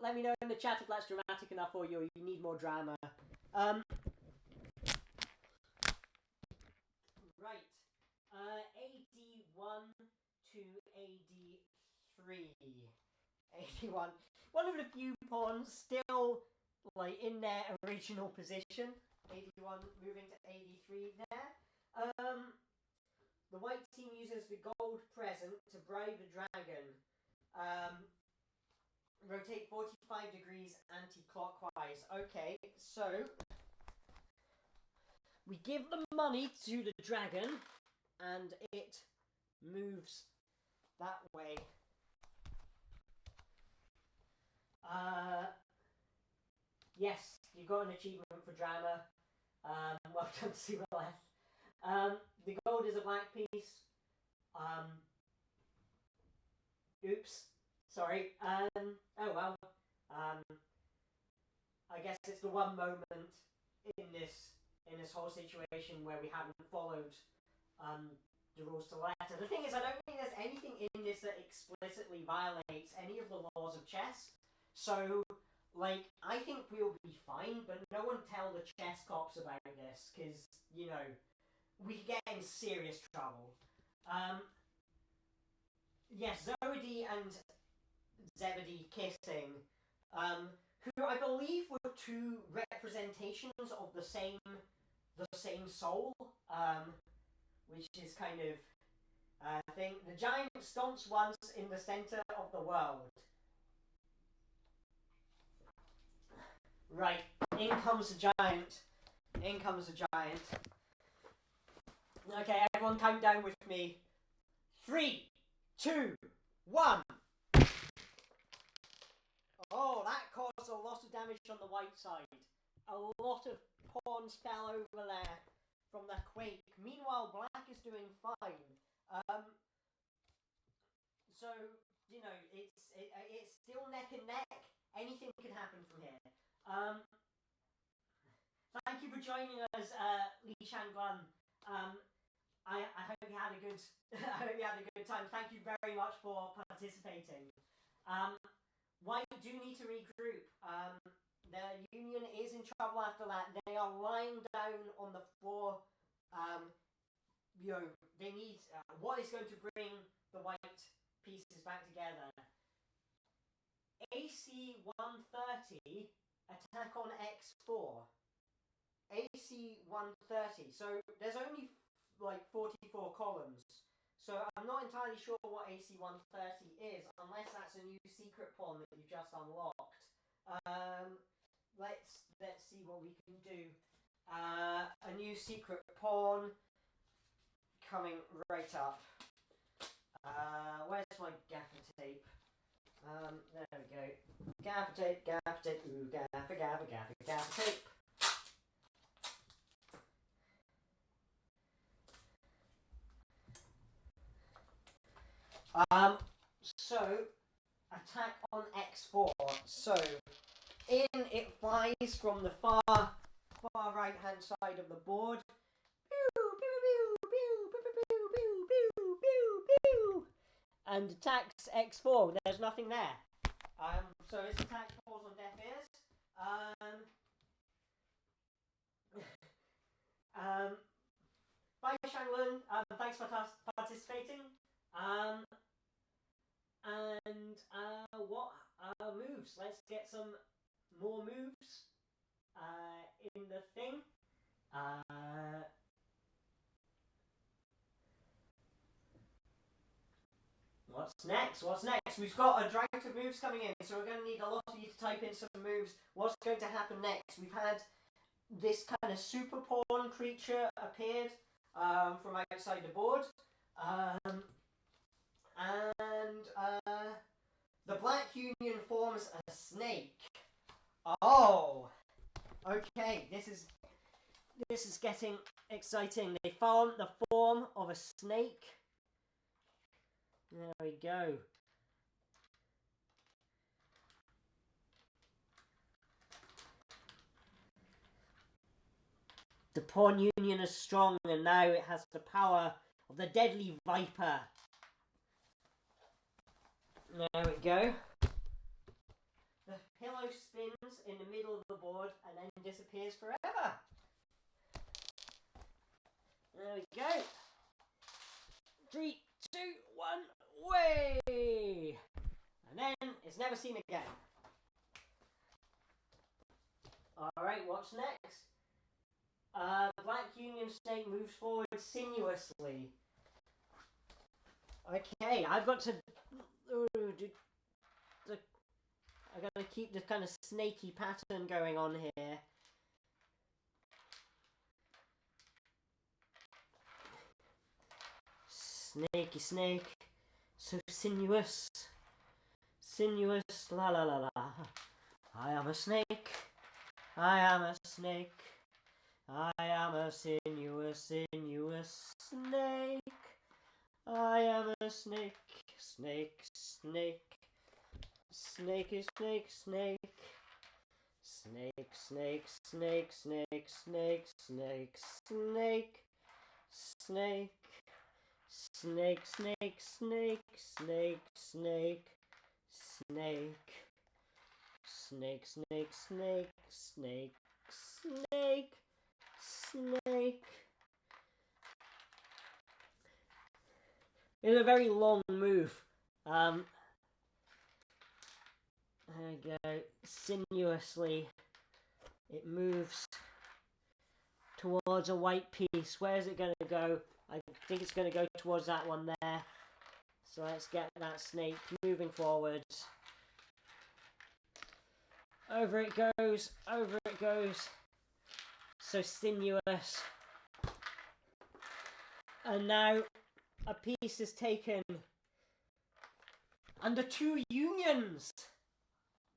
Let me know in the chat if that's dramatic enough for you or you need more drama. Right. AD1 to AD3. AD1. One of the few pawns still in their original position. AD1 moving to AD3 there. The white team uses the gold present to bribe the dragon. Rotate 45 degrees anti-clockwise. Okay, so we give the money to the dragon, and it moves that way. Yes, you got an achievement for drama. Well done, Subaleth. The gold is a black piece. Oops. Sorry. Oh well. I guess it's the one moment in this whole situation where we haven't followed the rules to the letter. The thing is, I don't think there's anything in this that explicitly violates any of the laws of chess. So like, I think we'll be fine, but no one tell the chess cops about this, because, you know, we could get in serious trouble. Yes, Zoe and Zebedee kissing, who I believe were two representations of the same soul, which is kind of thing. The giant stomps once in the center of the world. Right, in comes the giant. In comes the giant. Okay, everyone count down with me. 3, 2, 1. Oh, that caused a lot of damage on the white side. A lot of pawns fell over there from the quake. Meanwhile, black is doing fine. So, you know, it's still neck and neck. Anything can happen from here. Thank you for joining us, Li Shangguan. I hope you had a good I hope you had a good time. Thank you very much for participating. White do need to regroup. The Union is in trouble after that. They are lying down on the floor. They need what is going to bring the white pieces back together. AC 130 attack on X4. AC 130. So there's only like 44 columns. So I'm not entirely sure what AC 130 is, unless that's a new secret pawn that you just unlocked. Let's see what we can do. A new secret pawn coming right up. Where's my gaffer tape? There we go. Gaffer tape, ooh, gaffer tape. So, attack on X4. So, in it flies from the far right hand side of the board. And attacks X4. There's nothing there. So its attack falls on deaf ears. Bye, Shanglun. Thanks for participating. What moves? Let's get some more moves in the thing. What's next? We've got a drought of moves coming in, so we're going to need a lot of you to type in some moves. What's going to happen next? We've had this kind of super pawn creature appeared from outside the board. The Black Union forms a snake. Oh! Okay, this is getting exciting. They form the form of a snake. There we go. The Pawn Union is strong, and now it has the power of the Deadly Viper. There we go. The pillow spins in the middle of the board and then disappears forever. There we go. 3, 2, 1, way! And then it's never seen again. Alright, what's next? Black Union Snake moves forward sinuously. Okay, I've got to... I gotta keep this kind of snaky pattern going on here. Snaky snake. So sinuous. Sinuous, la la la la. I am a snake. I am a snake. I am a sinuous snake. I am a snake. Snake. Snakey snake. Snake. Snake, snake, snake, snake, snake, snake. It's a very long move. There we go. Sinuously, it moves towards a white piece. Where is it going to go? I think it's going to go towards that one there. So let's get that snake moving forwards. Over it goes, over it goes. So sinuous. And now a piece is taken. And the two unions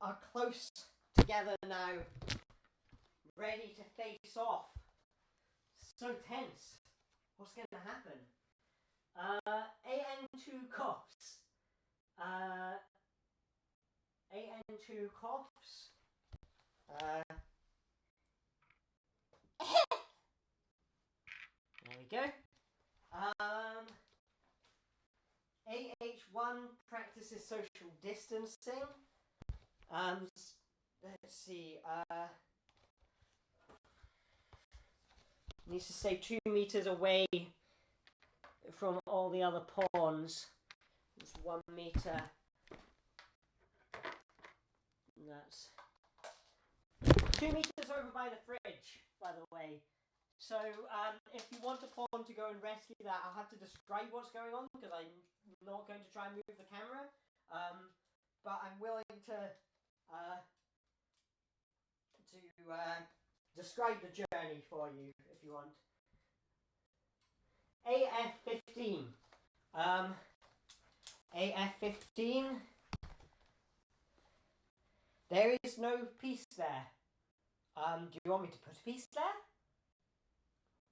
are close together now. Ready to face off. So tense. What's going to happen? AN2 coughs. AN2 coughs. There we go. AH1 practices social distancing. Let's see. Needs to stay 2 meters away from all the other pawns. It's 1 meter. And that's 2 meters over by the fridge, by the way. So if you want a pawn to go and rescue that, I'll have to describe what's going on because I'm not going to try and move the camera. But I'm willing to describe the journey for you if you want. AF15. AF15. There is no piece there. Do you want me to put a piece there?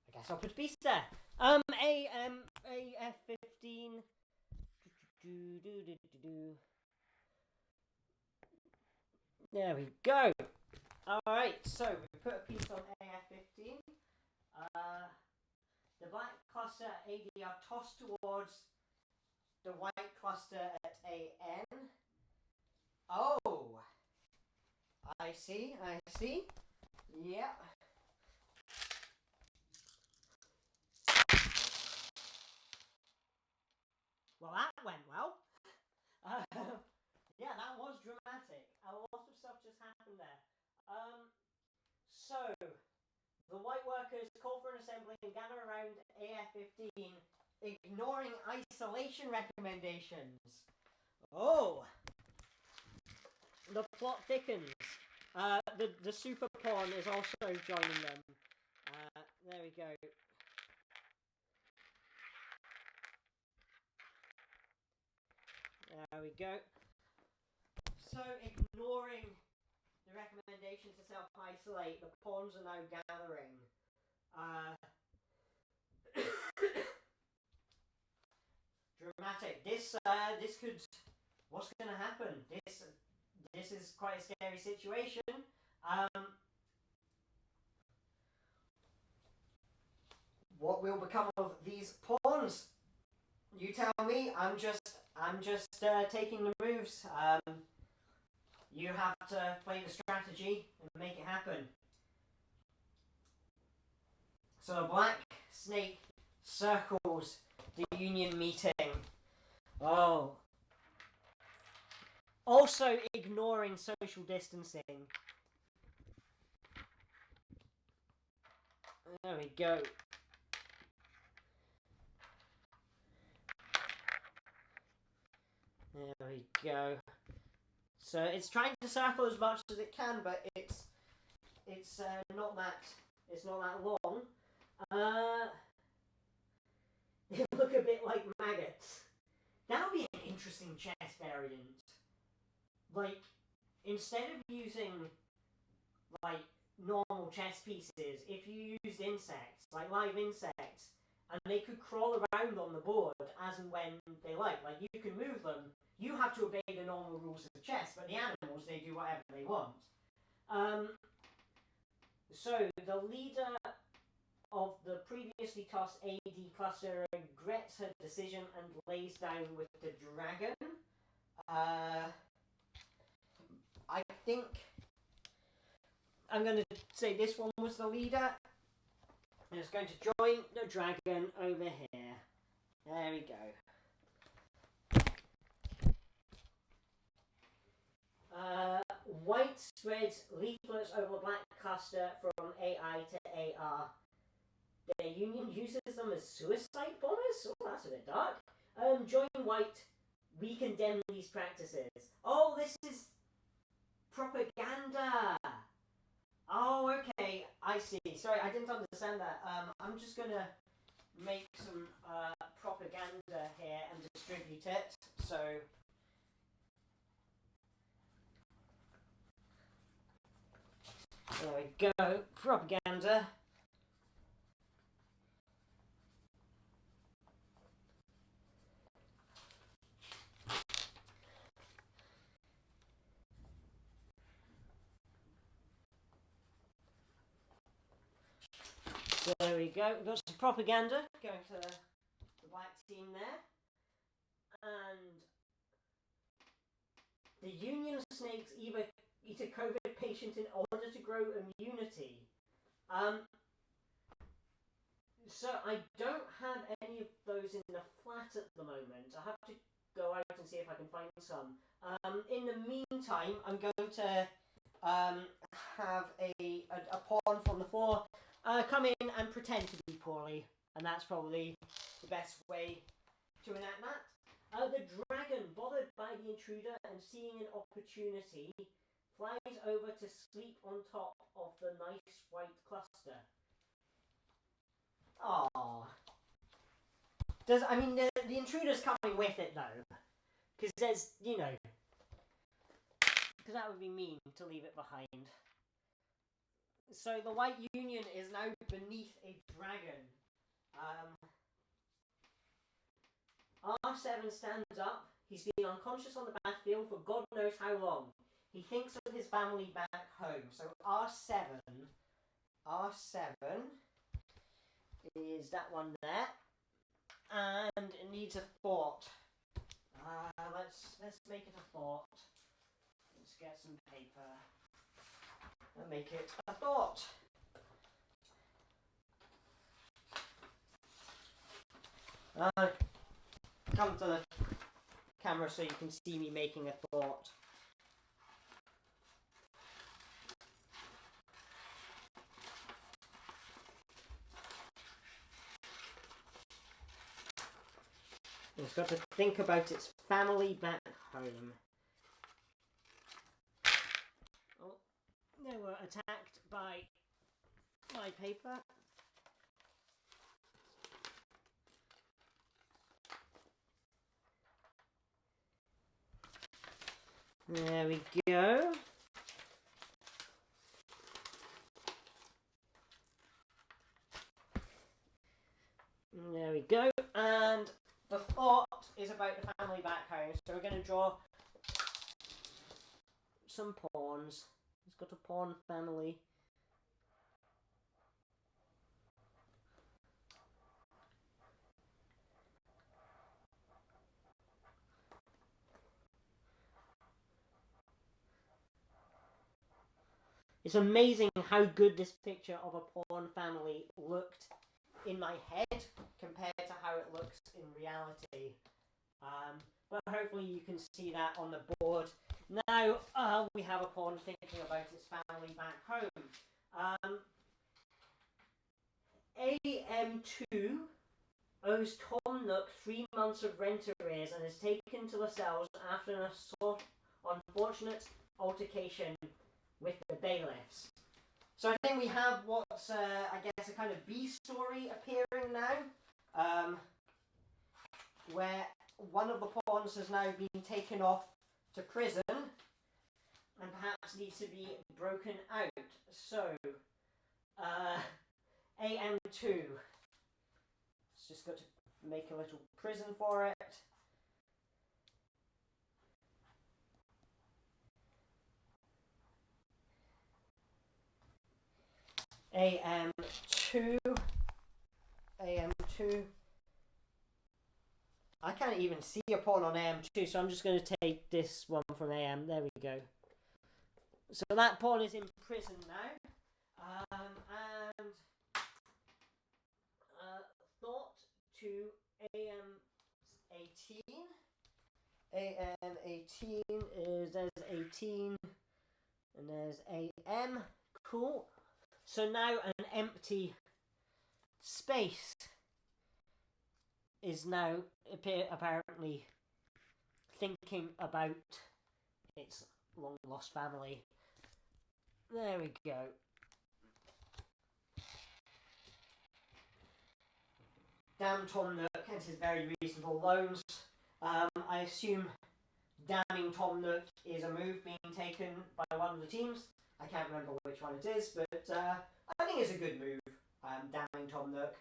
I guess I'll put a piece there. AF15. There we go. Alright, so we put a piece on AF15. The black cluster at AD are tossed towards the white cluster at AN. Oh! I see. Yeah. Well, that went well. Yeah, that was dramatic. A lot of stuff just happened there. So, the white workers call for an assembly and gather around AF15, ignoring isolation recommendations. Oh! The plot thickens. The super pawn is also joining them. There we go. There we go. So, ignoring the recommendation to self-isolate, the pawns are now gathering. Dramatic. This could... What's going to happen? This is quite a scary situation. What will become of these pawns? You tell me. I'm just taking the moves. You have to play the strategy and make it happen. So a black snake circles the union meeting. Oh. Also ignoring social distancing. There we go. There we go. So it's trying to circle as much as it can, but it's not that long. They look a bit like maggots. That would be an interesting chess variant. Like, instead of using like normal chess pieces, if you used insects, like live insects, and they could crawl around on the board as and when they like you can move them. You have to obey the normal rules of chess, but the animals, they do whatever they want. So the leader of the previously tossed AD cluster regrets her decision and lays down with the dragon. I think I'm going to say this one was the leader. And it's going to join the dragon over here. There we go. White spreads leaflets over black cluster from AI to AR. Their union uses them as suicide bombers? Oh, that's a bit dark. Join White. We condemn these practices. Oh, this is propaganda. Oh, okay. I see. Sorry, I didn't understand that. I'm just going to make some propaganda here and distribute it. So... there we go, propaganda. So there we go, we've got some propaganda going to the black team there. And the Union snakes eat a COVID patient in order to grow immunity. So I don't have any of those in the flat at the moment. I have to go out and see if I can find some. In the meantime, I'm going to have a pawn from the floor come in and pretend to be poorly, and that's probably the best way to enact that. The dragon, bothered by the intruder and seeing an opportunity, flies over to sleep on top of the nice white cluster. Aww. The intruder's coming with it though, because there's, because that would be mean to leave it behind. So the White Union is now beneath a dragon. R7 stands up. He's been unconscious on the battlefield for God knows how long. He thinks of his family back home. So R7 is that one there, and it needs a thought. Let's make it a thought. Let's get some paper and make it a thought. Come to the camera so you can see me making a thought. It's got to think about its family back home. Oh, they were attacked by my paper. There we go. There we go. And the thought is about the family back home. So we're going to draw some pawns. It's got a pawn family. It's amazing how good this picture of a pawn family looked in my head compared to how it looks in reality. But hopefully you can see that on the board. Now we have a pawn thinking about its family back home. AM2 owes Tom Nook 3 months of rent arrears and is taken to the cells after an unfortunate altercation with the bailiffs. So I think we have what's, I guess, a kind of B story appearing now, where one of the pawns has now been taken off to prison and perhaps needs to be broken out. So, AM2. It's just got to make a little prison for it. AM2. I can't even see a pawn on AM2, so I'm just going to take this one from AM. There we go. So that pawn is in prison now. And thought to AM18. AM18 is there's 18 and there's AM. Cool. So now an empty space is now apparently thinking about its long lost family. There we go. Damn Tom Nook and his very reasonable loans. I assume damning Tom Nook is a move being taken by one of the teams. I can't remember which one it is, but I think it's a good move, damning Tom Nook.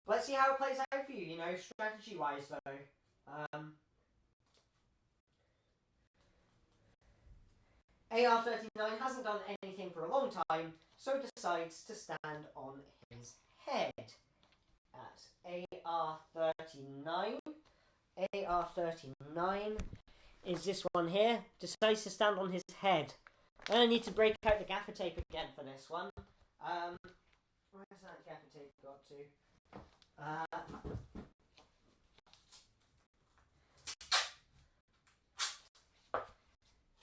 Let's see how it plays out for you, strategy-wise though. AR39 hasn't done anything for a long time, so decides to stand on his head. At AR39. AR39 is this one here. Decides to stand on his head. I need to break out the gaffer tape again for this one. Where's that gaffer tape got to?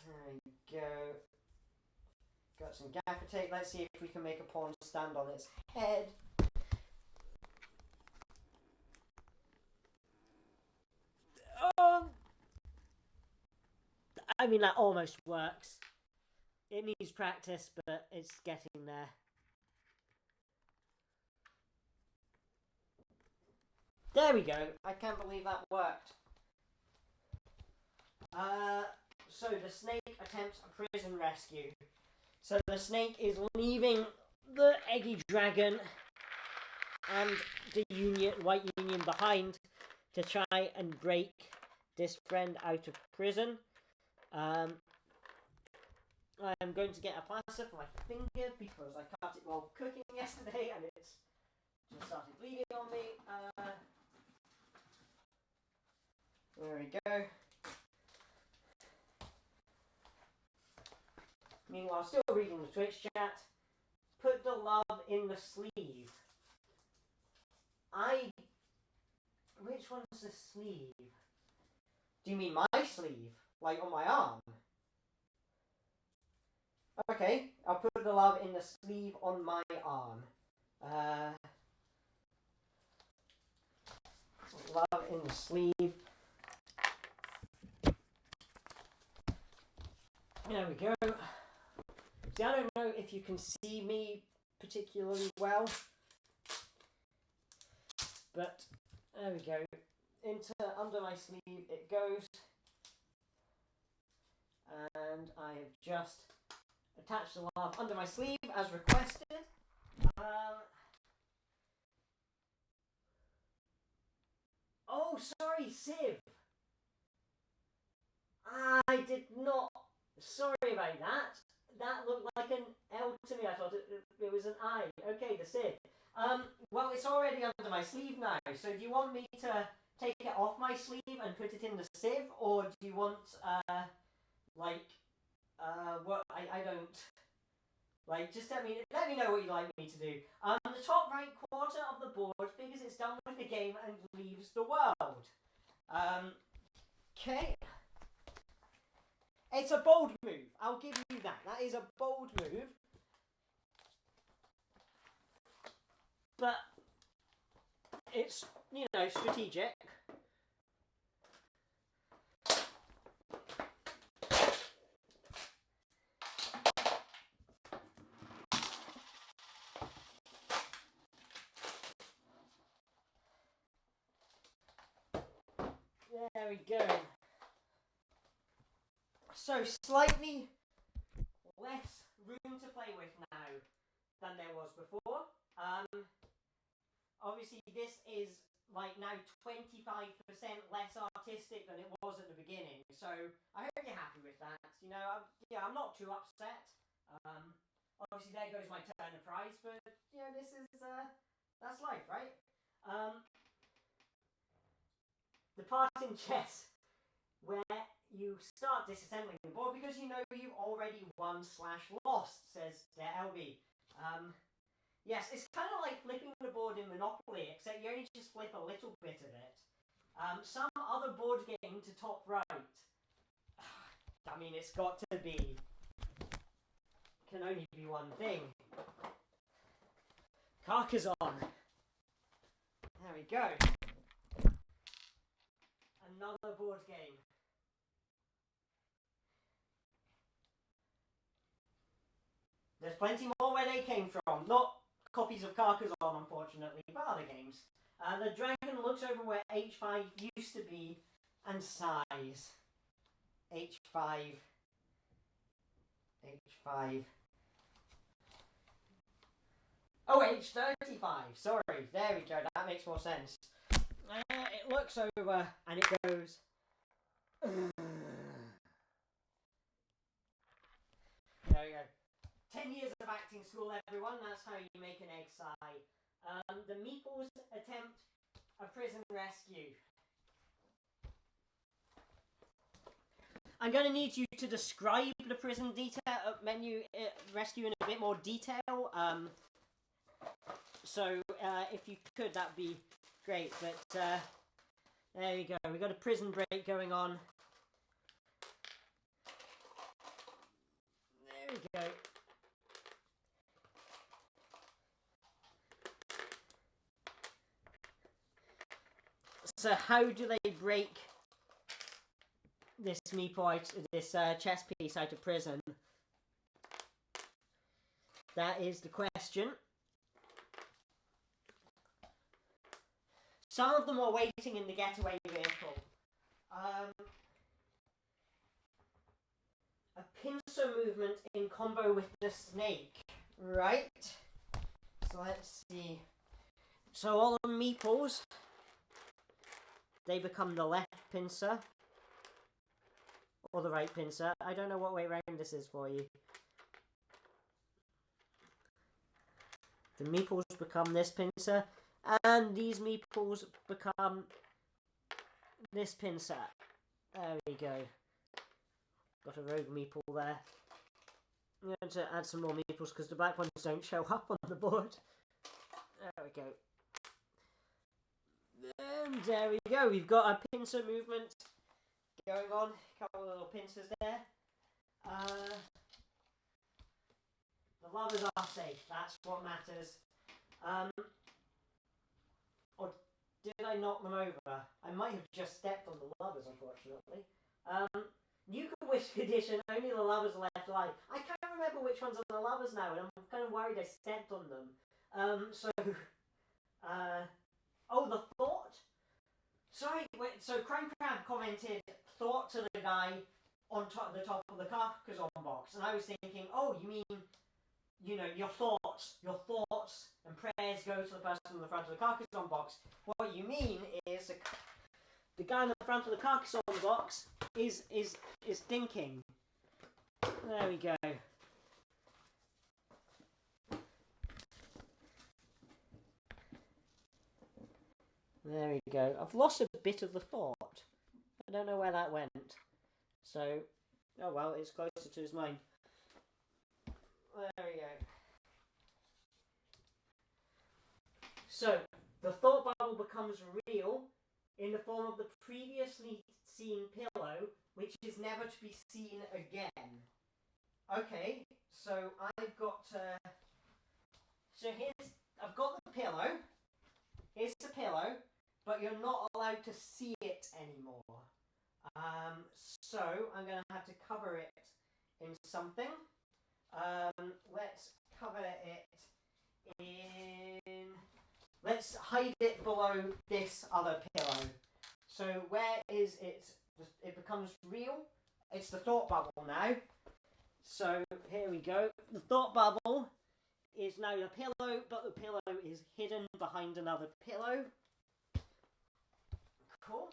There we go. Got some gaffer tape. Let's see if we can make a pawn stand on its head. I mean, that almost works. It needs practice, but it's getting there. There we go. I can't believe that worked. So the snake attempts a prison rescue. So the snake is leaving the eggy dragon and the White Union behind to try and break this friend out of prison. I am going to get a plaster for my finger because I cut it while cooking yesterday and it's just started bleeding on me. There we go. Meanwhile, still reading the Twitch chat. Put the love in the sleeve. Which one's the sleeve? Do you mean my sleeve? Like on my arm? Okay, I'll put the love in the sleeve on my arm. Love in the sleeve. There we go. See, I don't know if you can see me particularly well, but there we go. Under my sleeve it goes, and I have just attached the love under my sleeve as requested. Oh, sorry, Civ. I did not. Sorry about that. That looked like an L to me. I thought it was an I. Okay, the Civ. Well, it's already under my sleeve now. So do you want me to take it off my sleeve and put it in the Civ, or do you want what? I don't. Just let me know what you'd like me to do. The top right quarter of the board figures it's done with the game and leaves the world. Okay. It's a bold move. I'll give you that. That is a bold move. But it's, strategic. There we go. So slightly less room to play with now than there was before. Obviously this is now 25% less artistic than it was at the beginning. So I hope you're happy with that. I'm not too upset. Obviously there goes my Turner Prize, but this is that's life, right? The part in chess where you start disassembling the board because you know you've already won/lost, says LB. Yes, it's kind of like flipping the board in Monopoly, except you only just flip a little bit of it. Some other board game to top right. I mean, it's got to be. Can only be one thing. Carcassonne. There we go. Another board game. There's plenty more where they came from. Not copies of Carcassonne, unfortunately, but other games. The dragon looks over where H5 used to be and sighs. H5. H5. Oh, H35. Sorry. There we go. That makes more sense. It looks over and it goes. There we go. 10 years of acting school, everyone. That's how you make an egg sigh. The Meeples attempt a prison rescue. I'm going to need you to describe the prison rescue in a bit more detail. So if you could, that'd be great. But there you go. We've got a prison break going on. There we go. So how do they break this chess piece out of prison? That is the question. Some of them are waiting in the getaway vehicle. A pincer movement in combo with the snake. Right. So let's see. So all the meeples, they become the left pincer. Or the right pincer. I don't know what way round this is for you. The meeples become this pincer. And these meeples become this pincer. There we go. Got a rogue meeple there. I'm going to add some more meeples because the black ones don't show up on the board. There we go. And there we go. We've got a pincer movement going on. A couple of little pincers there. The lovers are safe. That's what matters. Or did I knock them over? I might have just stepped on the lovers, unfortunately. Nuka Wish edition, only the lovers are left alive. I can't remember which ones are the lovers now, and I'm kind of worried I stepped on them. Oh, the Thought? Sorry, wait, so Crime Crab commented Thought to the guy on the top of the Carcassonne box, and I was thinking, oh, you mean, you know, your thoughts and prayers go to the person on the front of the Carcassonne box. What you mean is the guy on the front of the Carcassonne box is thinking. There we go. There we go. I've lost a bit of the thought. I don't know where that went. So, oh well, it's closer to his mind. There we go. So, the thought bubble becomes real in the form of the previously seen pillow, which is never to be seen again. Okay, so I've got I've got the pillow. Here's the pillow, but you're not allowed to see it anymore. So I'm going to have to cover it in something. Let's cover it in... Let's hide it below this other pillow. So where is it? It becomes real. It's the thought bubble now. So here we go. The thought bubble is now the pillow, but the pillow is hidden behind another pillow. Cool.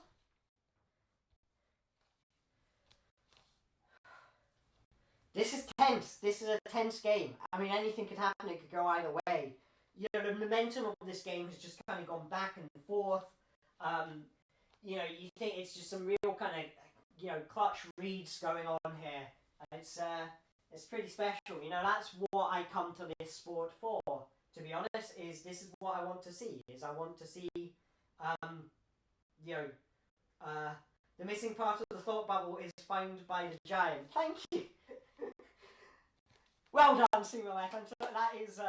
This is tense. This is a tense game. I mean, anything could happen. It could go either way. You know, the momentum of this game has just kind of gone back and forth. You know, you think it's just some real kind of clutch reads going on here. It's pretty special. That's what I come to this sport for. To be honest, this is what I want to see. I want to see, the missing part of the thought bubble is found by the giant. Thank you. Well done, Sumalef. That is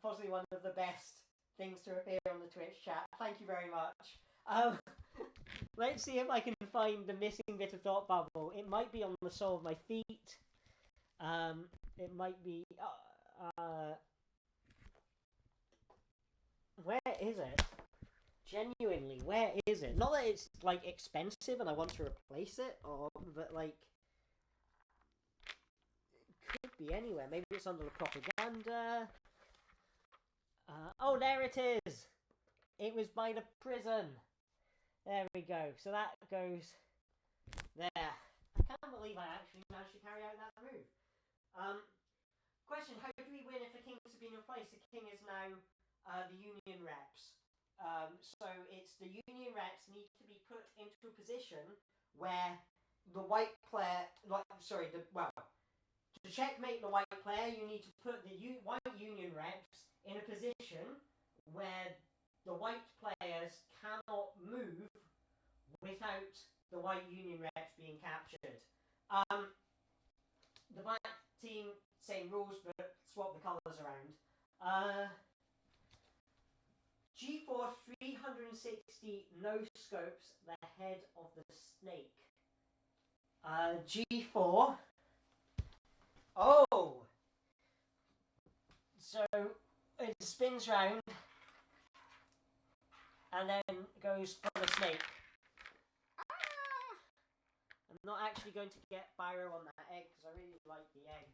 possibly one of the best things to appear on the Twitch chat. Thank you very much. Let's see if I can find the missing bit of thought bubble. It might be on the sole of my feet. It might be. Where is it? Genuinely, where is it? Not that it's expensive and I want to replace it, but it could be anywhere. Maybe it's under the propaganda. Oh, there it is. It was by the prison. There we go. So that goes there. I can't believe I actually managed to carry out that move. Question: how do we win if the king has been replaced? The king is now the Union reps. So it's the Union reps need to be put into a position where the white player, to checkmate the white player, you need to put the white Union reps in a position where the white players cannot move without the white Union reps being captured. The black team, same rules, but swap the colours around. G4 360 no scopes the head of the snake. G4. Oh! So it spins round and then goes for the snake. I'm not actually going to get Pyro on that egg because I really like the egg.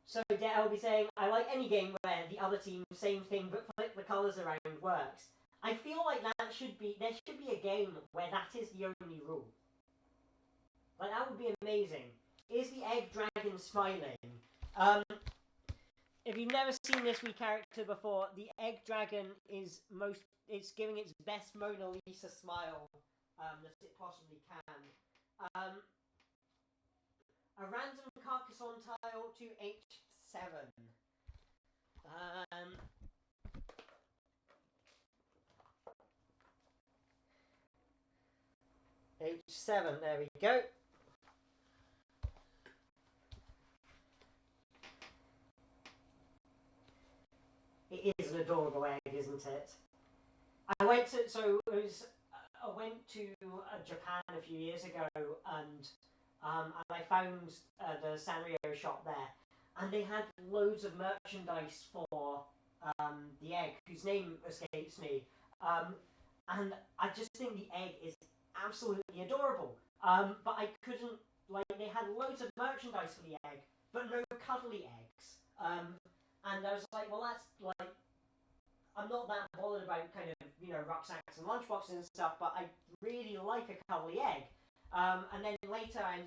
So I'll be saying, I like any game where the other team, same thing, but flip the colours around works. I feel like there should be a game where that is the only rule. That would be amazing. Is the egg dragon smiling? If you've never seen this Wii character before, the egg dragon is it's giving its best Mona Lisa smile that it possibly can. A random Carcassonne tile to H7. H7, there we go. It is an adorable egg, isn't it? I went to Japan a few years ago, and I found the Sanrio shop there, and they had loads of merchandise for the egg, whose name escapes me. And I just think the egg is absolutely adorable. But I couldn't, they had loads of merchandise for the egg, but no cuddly eggs. And I was like, well, that's I'm not that bothered about kind of, rucksacks and lunchboxes and stuff, but I really like a cuddly egg. And then later I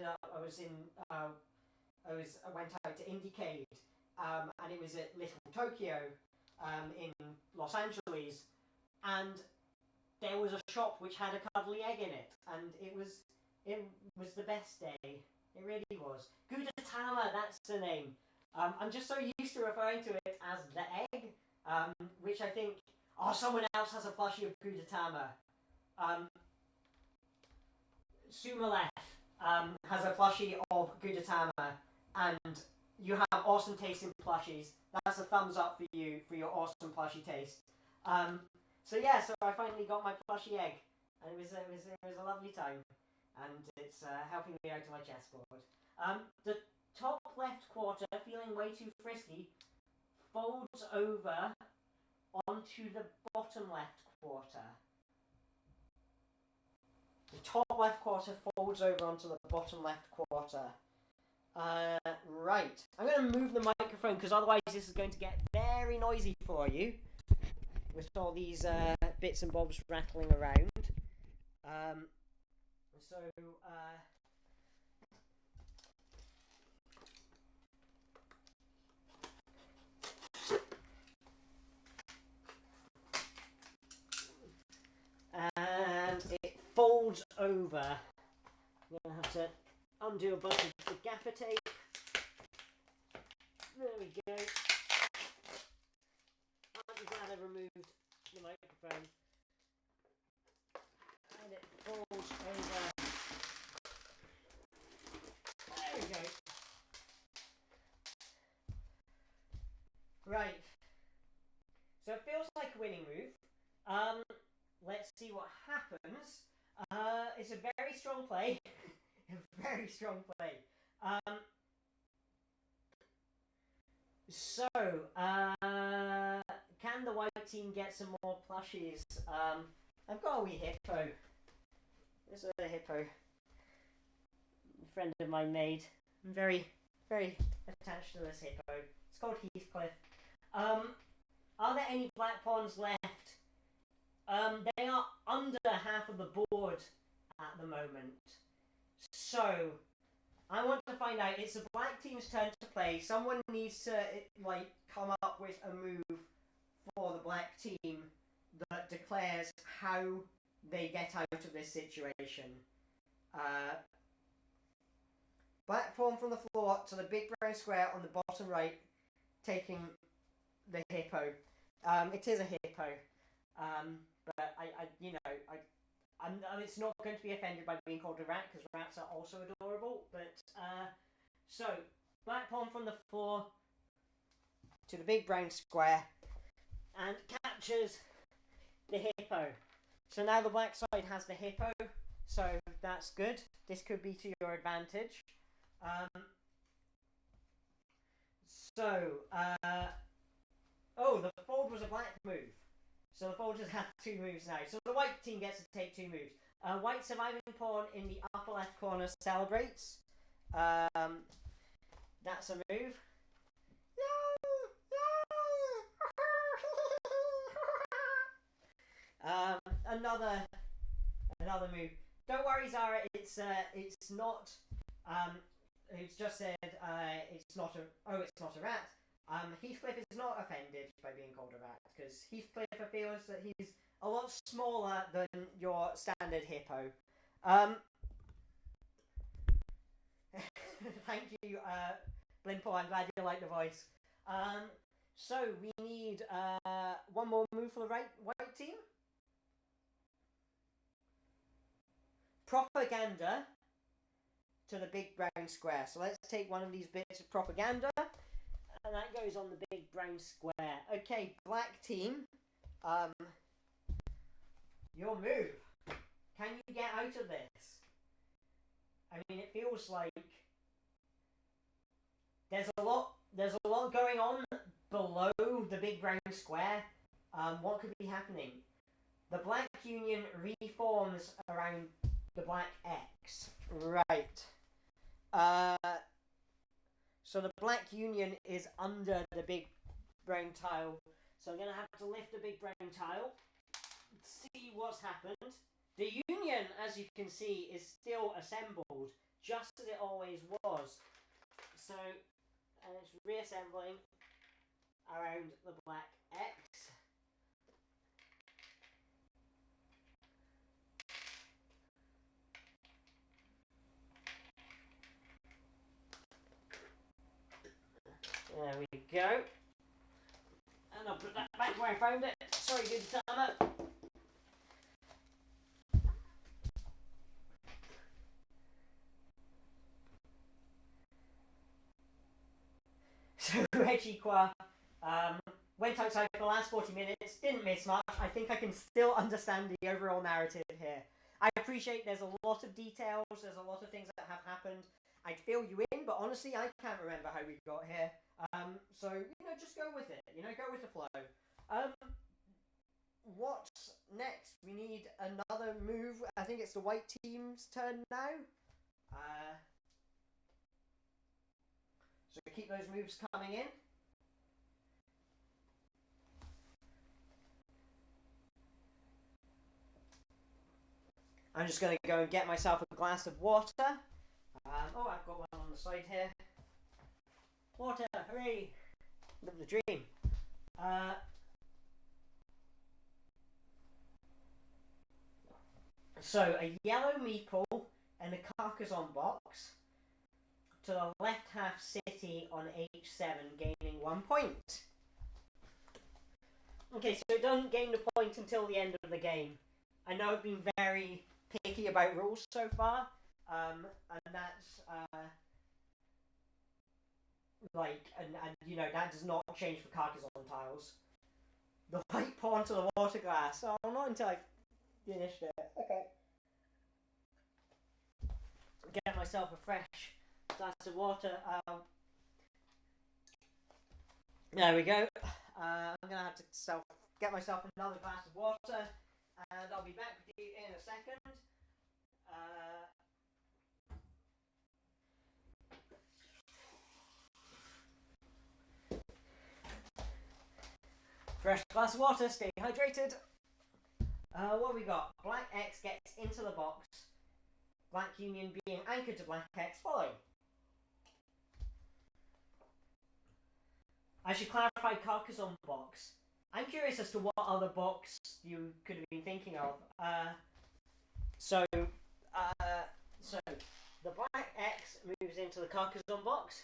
went out to Indiecade, and it was at Little Tokyo, in Los Angeles, and there was a shop which had a cuddly egg in it, and it was the best day. It really was. Gudetama, that's the name. I'm just so used to referring to it as the egg, which I think, someone else has a plushie of Gudetama. Sumalef has a plushie of Gudetama, and you have awesome taste in plushies. That's a thumbs up for you for your awesome plushie taste. So I finally got my plushie egg, and it was a lovely time, and it's helping me out on my chessboard. The top left quarter, feeling way too frisky, folds over onto the bottom left quarter. The top left quarter folds over onto the bottom left quarter. Right. I'm going to move the microphone because otherwise this is going to get very noisy for you with all these bits and bobs rattling around. over. I'm going to have to undo a bunch of the gaffer tape. There we go. I'm glad I removed the microphone. And it falls over. There we go. Right. So it feels like a winning move. Let's see what happens. It's a very strong play. A very strong play. So, can the white team get some more plushies? I've got a wee hippo. This is a hippo. A friend of mine made. I'm very, very attached to this hippo. It's called Heathcliff. Are there any black pawns left? They are under half of the board at the moment. So, I want to find out. It's the black team's turn to play. Someone needs to come up with a move for the black team that declares how they get out of this situation. Black pawn from the floor to the big brown square on the bottom right, taking the hippo. It is a hippo, but it's not going to be offended by being called a rat because rats are also adorable. But so black pawn from the floor to the big brown square and captures the hippo. So now the black side has the hippo, so that's good. This could be to your advantage. The fold was a black move. So the fold just have two moves now. So the white team gets to take two moves. White surviving pawn in the upper left corner celebrates. That's a move. Another move. Don't worry, Zara. It's not. It's just said it's not a rat. Heathcliff is not offended by being called a rat because Heathcliff feels that he's a lot smaller than your standard hippo. Thank you, Blimpo. I'm glad you like the voice. So we need one more move for the white team. Propaganda to the big brown square. So let's take one of these bits of propaganda. And that goes on the big brown square. Okay, black team. Your move. Can you get out of this? I mean, it feels like there's a lot going on below the big brown square. What could be happening? The Black Union reforms around the Black X. Right. So the Black Union is under the big brown tile. So I'm going to have to lift the big brown tile. See what's happened. The Union, as you can see, is still assembled, just as it always was. So, it's reassembling around the Black X. There we go. And I'll put that back where I found it. Sorry, good timer. So Regiqua went outside for the last 40 minutes, didn't miss much. I think I can still understand the overall narrative here. I appreciate there's a lot of details, there's a lot of things that have happened. I'd fill you in, but honestly, I can't remember how we got here. So, just go with it. Go with the flow. What's next? We need another move. I think it's the white team's turn now. So keep those moves coming in. I'm just going to go and get myself a glass of water. I've got one on the side here. Water, hooray! Live the dream. So a yellow meeple and a Carcassonne box. To the left half city on h7, gaining 1 point. Okay, so it doesn't gain the point until the end of the game. I know I've been very picky about rules so far, and that's and you know that does not change for Carcassonne tiles. The white pawn to the water glass. Oh, not until I finished it. Okay. Get myself a fresh glass of water. There we go. I'm gonna have to get myself another glass of water, and I'll be back with you in a second. Fresh glass of water, stay hydrated. What we got? Black X gets into the box. Black Union being anchored to Black X following. I should clarify Carcassonne box. I'm curious as to what other box you could have been thinking of. So the Black X moves into the Carcassonne box,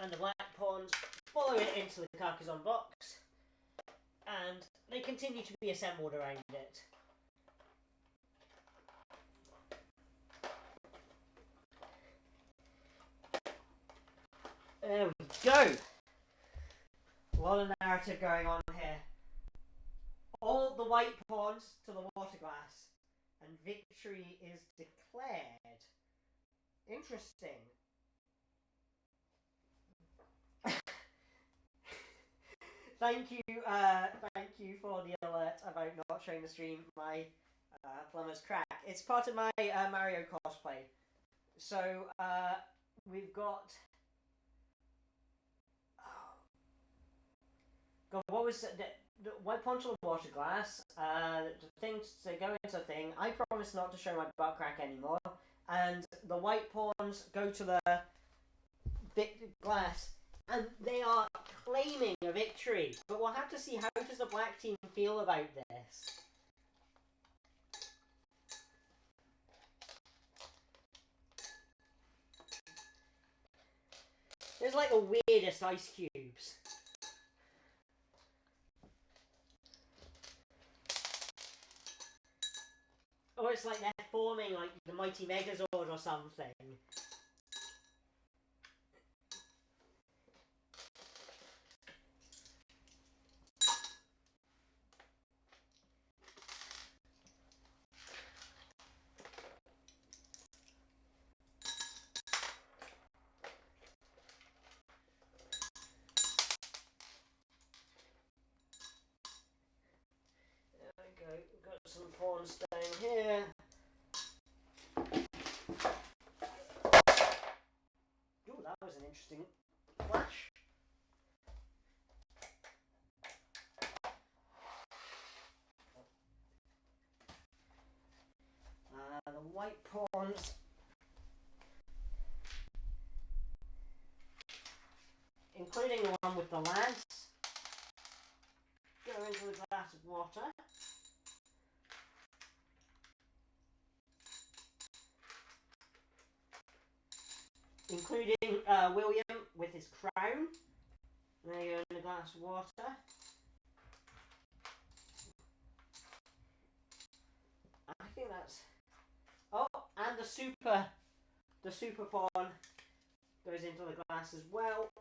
and the Black pawns follow it into the Carcassonne box, and they continue to be assembled around it. There we go. A lot of narrative going on here. All the white pawns to the water glass, and victory is declared. Interesting. Thank you for the alert about not showing the stream. My plumber's crack. It's part of my Mario cosplay. So we've got. God, what was the white pawn to the water glass? The things to go into the thing. I promise not to show my butt crack anymore. And the white pawns go to the glass, and they are claiming a victory. But we'll have to see, how does the black team feel about this? There's like the weirdest ice cubes. Or it's like they're forming like the Mighty Megazord or something. There we go, we've got some pawns down here. Ooh, that was an interesting flash. The white pawns including the one with the lance, go into a glass of water. Including William with his crown. There you go, in a glass of water. I think that's... Oh, and the super pawn goes into the glass as well.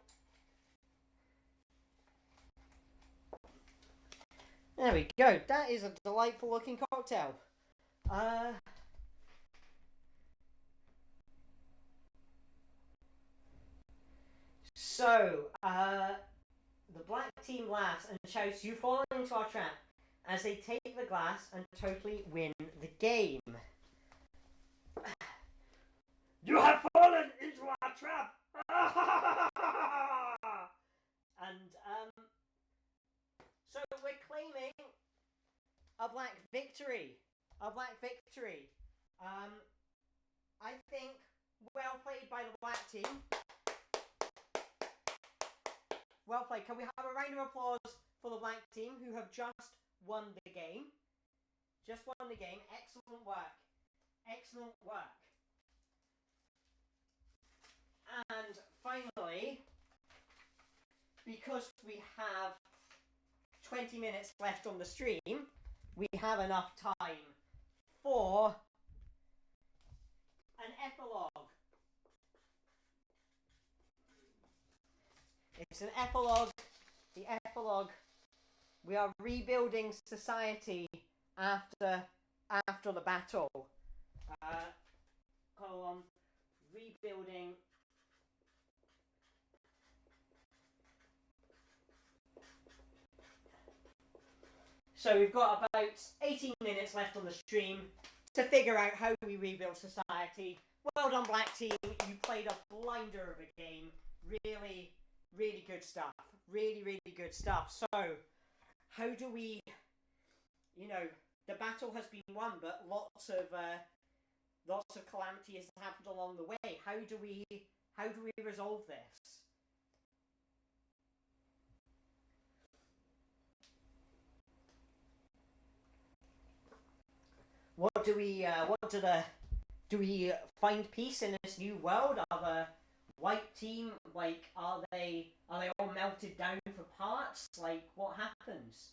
There we go. That is a delightful looking cocktail. So, the black team laughs and shouts, "You fall into our trap," as they take the glass and totally win the game. "You have fallen into our trap!" And, so we're claiming a black victory. A black victory. I think well played by the black team. Well played. Can we have a round of applause for the black team who have just won the game? Just won the game. Excellent work. Excellent work. And finally, because we have 20 minutes left on the stream, we have enough time for an epilogue. It's an epilogue. The epilogue. We are rebuilding society after the battle. Column rebuilding. So we've got about 18 minutes left on the stream to figure out how we rebuild society. Well done, Black Team. You played a blinder of a game. Really, really good stuff. Really, really good stuff. So, how do we, the battle has been won, but lots of calamity has happened along the way. How do we resolve this? Do we find peace in this new world? Are the white team, are they all melted down for parts? What happens?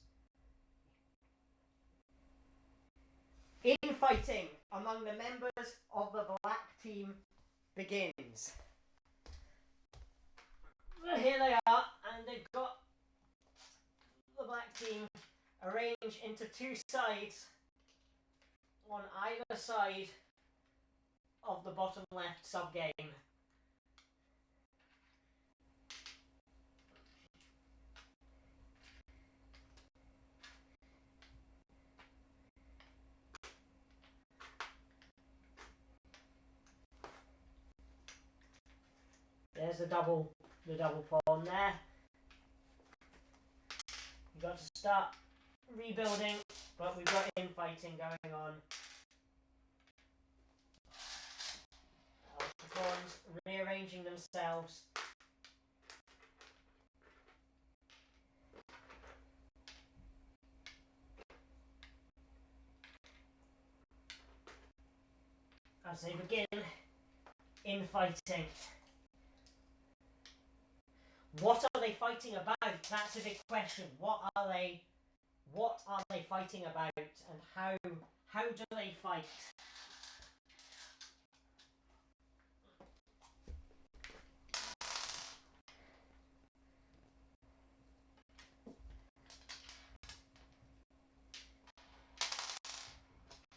Infighting among the members of the black team begins. Here they are, and they've got the black team arranged into two sides on either side of the bottom left sub-game. There's the double pawn there. You've got to start rebuilding, but we've got infighting going on. The pawns rearranging themselves. As they begin infighting. What are they fighting about? That's a big question. What are they fighting about, and how do they fight?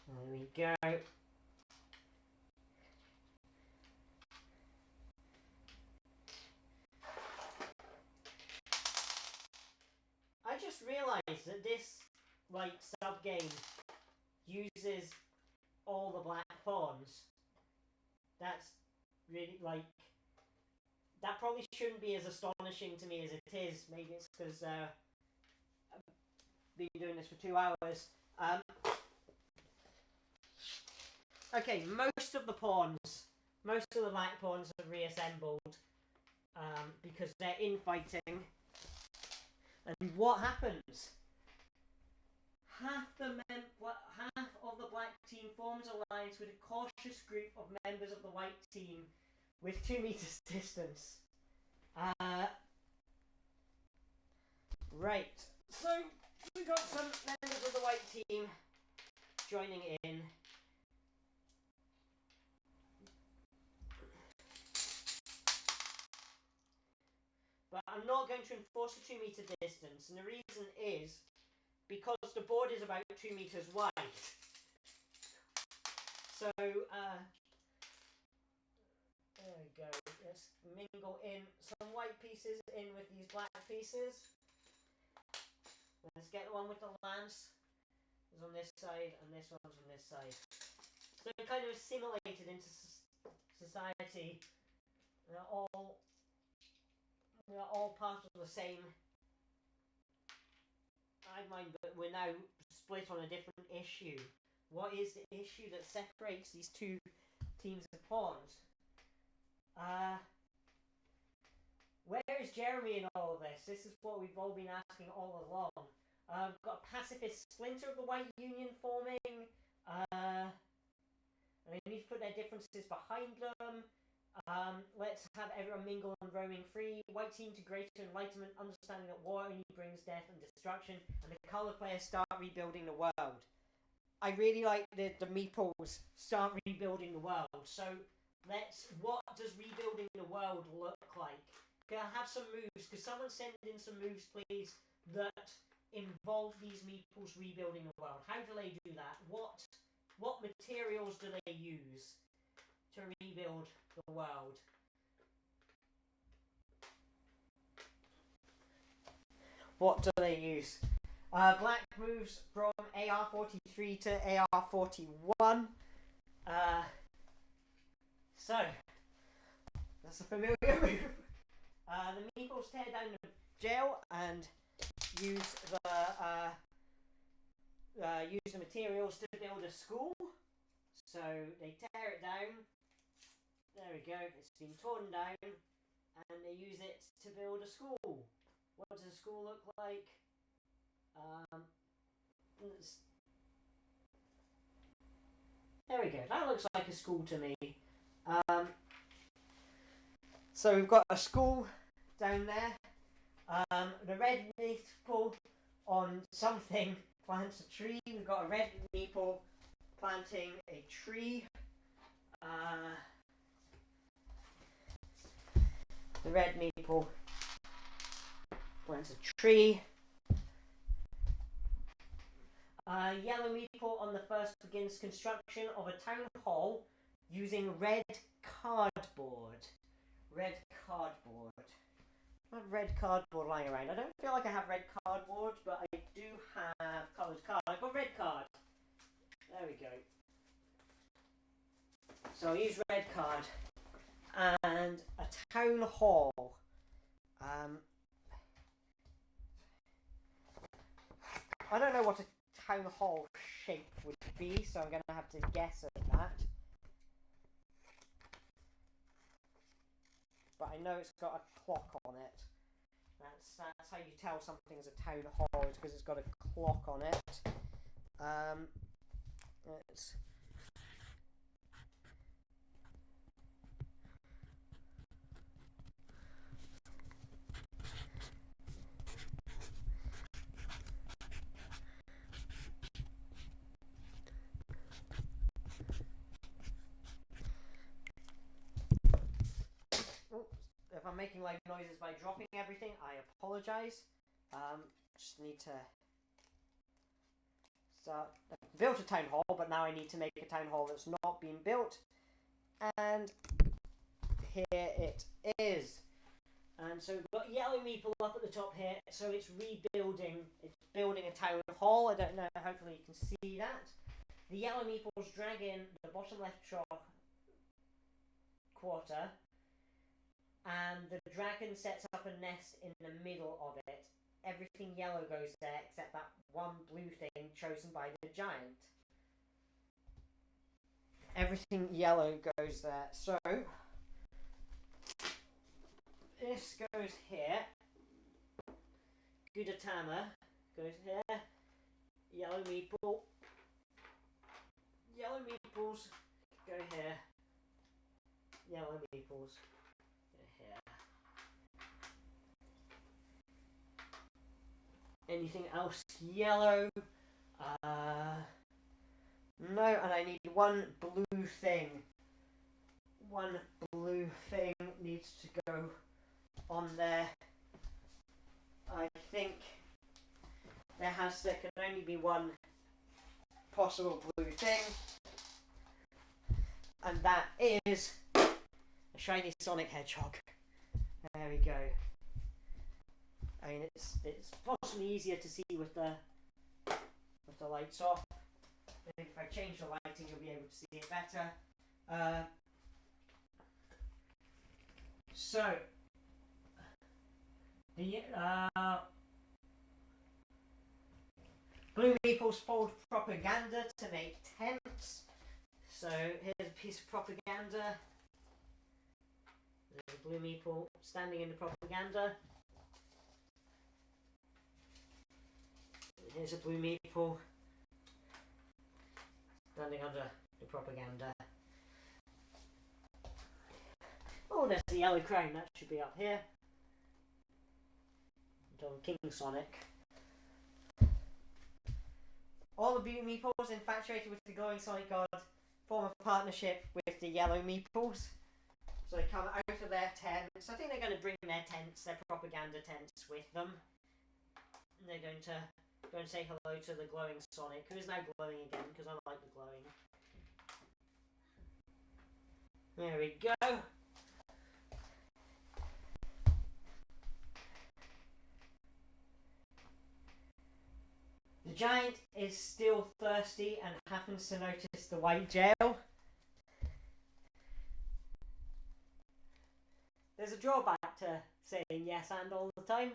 There we go. I just realised that this sub game uses all the black pawns. That's really that probably shouldn't be as astonishing to me as it is. Maybe it's because I've been doing this for 2 hours. Okay, most of the black pawns have reassembled because they're infighting. And what happens? Half of the black team forms alliance with a cautious group of members of the white team with 2 meters distance. Right. So we got some members of the white team joining in. But I'm not going to enforce a 2 meter distance, and the reason is because the board is about 2 meters wide. So, there we go. Let's mingle in some white pieces in with these black pieces. Let's get the one with the lance. It's on this side, and this one's on this side. So they're kind of assimilated into society. They're all part of the same mind, but we're now split on a different issue. What is the issue that separates these two teams of pawns? Where is Jeremy in all of this? This is what we've all been asking all along. We've got a pacifist splinter of the White Union forming. And they need to put their differences behind them. Let's have everyone mingle and roaming free. White team to greater enlightenment, understanding that war only brings death and destruction. And the colour players start rebuilding the world. I really like the meeples start rebuilding the world. So what does rebuilding the world look like? Can I have some moves? Could someone send in some moves, please, that involve these meeples rebuilding the world? How do they do that? What materials do they use to rebuild the world? What do they use? Black moves from AR-43 to AR-41. So, that's a familiar move. The meeples tear down the jail and use the materials to build a school. So they tear it down. There we go. It's been torn down, and they use it to build a school. What does a school look like? There we go. That looks like a school to me. So we've got a school down there. The red meeple on something plants a tree. We've got a red meeple planting a tree. The red meeple plants a tree. Yellow meeple on the first begins construction of a town hall using red cardboard. Red cardboard. I have red cardboard lying around. I don't feel like I have red cardboard, but I do have coloured card. I've got red card. There we go. So I'll use red card. And a town hall. I don't know what a town hall shape would be, so I'm going to have to guess at that. But I know it's got a clock on it. That's how you tell something's a town hall, is because it's got a clock on it. It's if I'm making loud noises by dropping everything, I apologise. Just need to start. I've built a town hall, but now I need to make a town hall that's not been built. And here it is. And so we've got yellow meeple up at the top here, so it's rebuilding, it's building a town hall. I don't know, hopefully you can see that. The yellow meeples drag in the bottom left quarter, and the dragon sets up a nest in the middle of it. Everything yellow goes there except that one blue thing chosen by the giant. Everything yellow goes there. So this goes here. Gudetama goes here. Yellow meeple. Yellow meeples go here. Yellow meeples go here. Anything else yellow? No, and I need one blue thing. One blue thing needs to go on there. I think there can only be one possible blue thing, and that is a shiny Sonic Hedgehog. There we go. I mean, it's possibly easier to see with the lights off. If I change the lighting, you'll be able to see it better. So the blue meeples fold propaganda to make tents. So here's a piece of propaganda. There's a blue meeple standing in the propaganda. Here's a blue meeple. Standing under the propaganda. Oh, there's the yellow crown. That should be up here. On King Sonic. All the blue meeples infatuated with the glowing Sonic God form a partnership with the yellow meeples. So they come out of their tents. I think they're going to bring their tents, their propaganda tents, with them. And they're going to go and say hello to the glowing Sonic, who is now glowing again, because I like the glowing. There we go. The giant is still thirsty and happens to notice the white gel. There's a drawback to saying yes and all the time.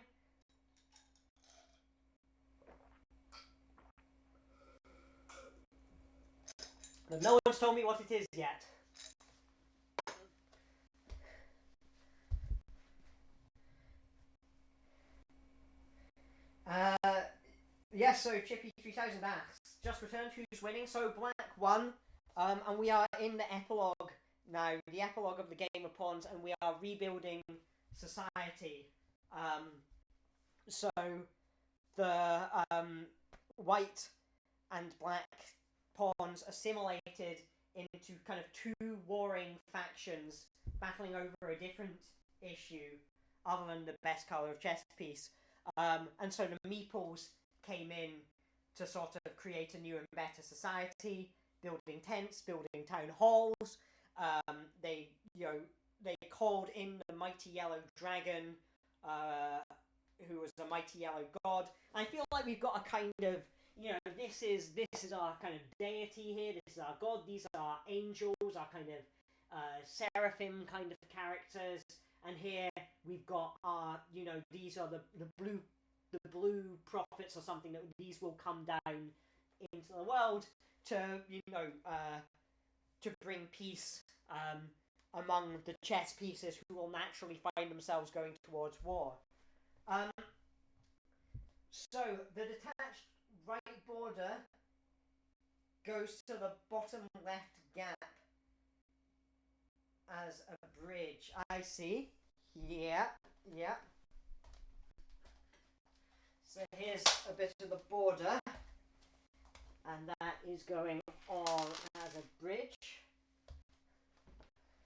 But no one's told me what it is yet. Yes, so Chippy 3000 asks, just returned, who's winning? So Black won, and we are in the epilogue now, the epilogue of the Game of Pawns, and we are rebuilding society. So the white and black pawns assimilated into kind of two warring factions battling over a different issue other than the best colour of chess piece. And so the meeples came in to sort of create a new and better society, building tents, building town halls. They called in the mighty yellow dragon, who was the mighty yellow god. I feel like we've got a kind of, this is our kind of deity here. This is our god. These are our angels, our kind of seraphim kind of characters. And here we've got our, these are the blue prophets or something, that these will come down into the world to, to bring peace among the chess pieces who will naturally find themselves going towards war. So the detached right border goes to the bottom left gap as a bridge. I see. Yeah. So here's a bit of the border, and that is going on as a bridge.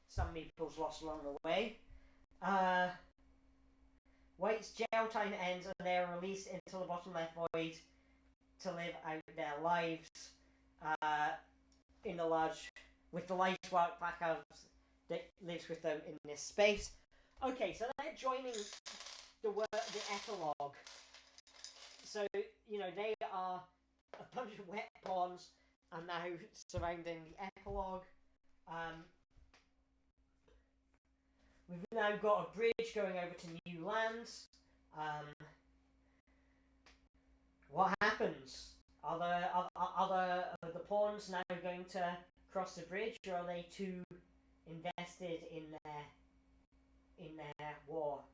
Some meeples lost along the way. White's jail time ends and they are released into the bottom left void to live out their lives with the large white blackouts that lives with them in this space. Okay, so they're joining the epilogue. So, they are a bunch of wet pawns and now surrounding the epilogue. We've now got a bridge going over to new lands. What happens? Are the pawns now going to cross the bridge, or are they too invested in their war?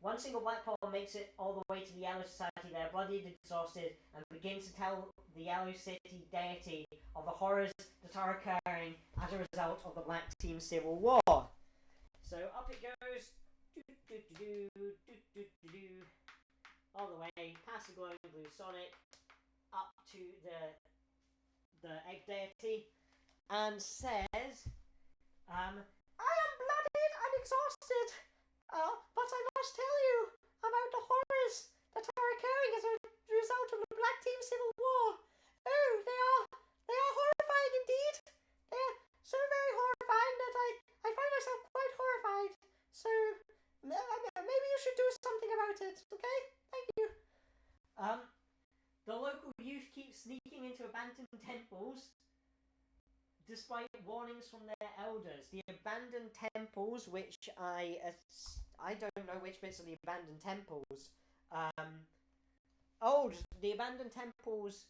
One single black pawn makes it all the way to the Yellow Society. They're bloodied, exhausted, and begins to tell the Yellow City deity of the horrors that are occurring as a result of the Black Team civil war. So up it goes, all the way past the glowing blue Sonic, up to the egg deity, and says, I am bloodied and exhausted, but I must tell you about the horrors that are occurring as a result of the Black Team civil war. Oh, they are horrifying indeed. They are so very horrifying that I find myself quite horrified. So maybe you should do something about it, okay? Thank you. The local youth keep sneaking into abandoned temples despite warnings from their elders. The abandoned temples, which I don't know which bits are the abandoned temples. The abandoned temples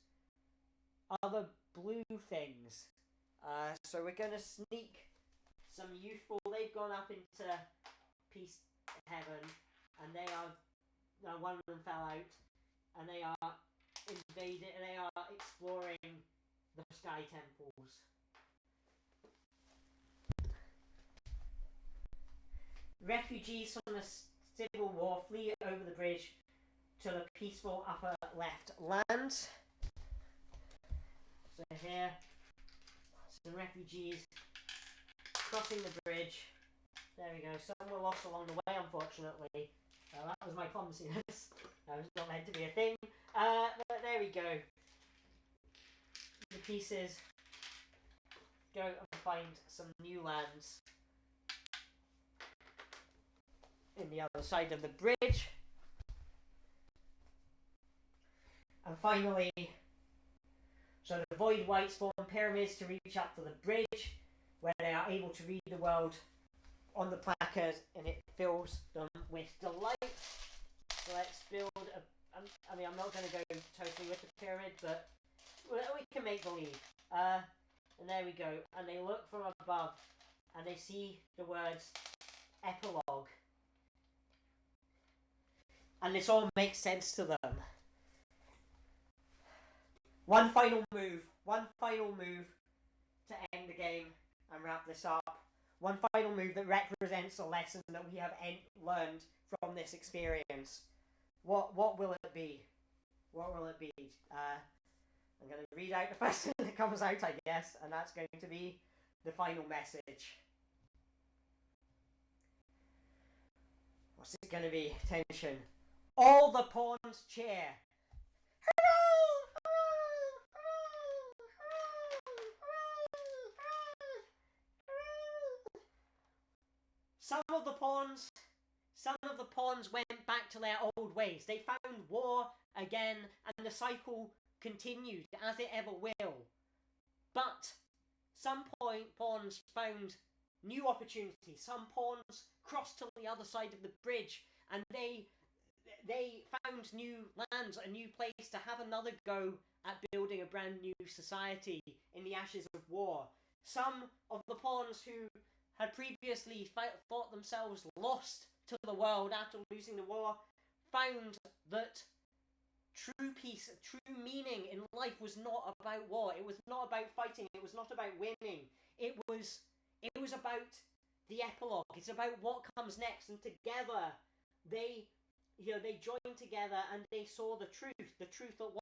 are the blue things. So we're going to sneak some youthful. They've gone up into peace heaven, and they are. One of them fell out, and they are invaded. They are exploring the Sky Temples. Refugees from the Civil War flee over the bridge to the peaceful upper left lands. So here, some refugees crossing the bridge. There we go. Some were lost along the way, unfortunately. That was my clumsiness. That was not meant to be a thing. But there we go. The pieces go and find some new lands in the other side of the bridge. And finally, so the Void Wights form pyramids to reach up to the bridge, where they are able to read the world on the placard, and it fills them with delight. So let's build I mean, I'm not going to go totally with the pyramid, but we can make believe. And there we go. And they look from above, and they see the words epilogue. And this all makes sense to them. One final move to end the game and wrap this up. One final move that represents a lesson that we have learned from this experience. What will it be? What will it be? I'm going to read out the first thing that comes out, I guess, and that's going to be the final message. What's it going to be? Tension. All the pawns cheer. Some of the pawns went back to their old ways. They found war again, and the cycle continued as it ever will. But some pawns found new opportunities. Some pawns crossed to the other side of the bridge, and they found new lands, a new place to have another go at building a brand new society in the ashes of war. Some of the pawns who had previously thought themselves lost to the world after losing the war found that true peace, true meaning in life was not about war. It was not about fighting. It was not about winning. It was about the epilogue. It's about what comes next. And together, they joined together and they saw the truth that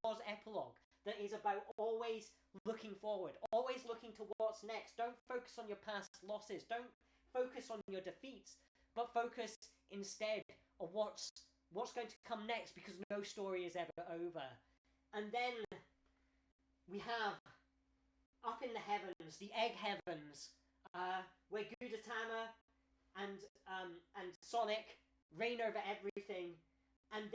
was epilogue. That is about always looking forward, always looking to what's next. Don't focus on your past losses. Don't focus on your defeats, but focus instead on what's going to come next, because no story is ever over. And then we have up in the heavens, the egg heavens, where Gudetama and Sonic reign over everything, and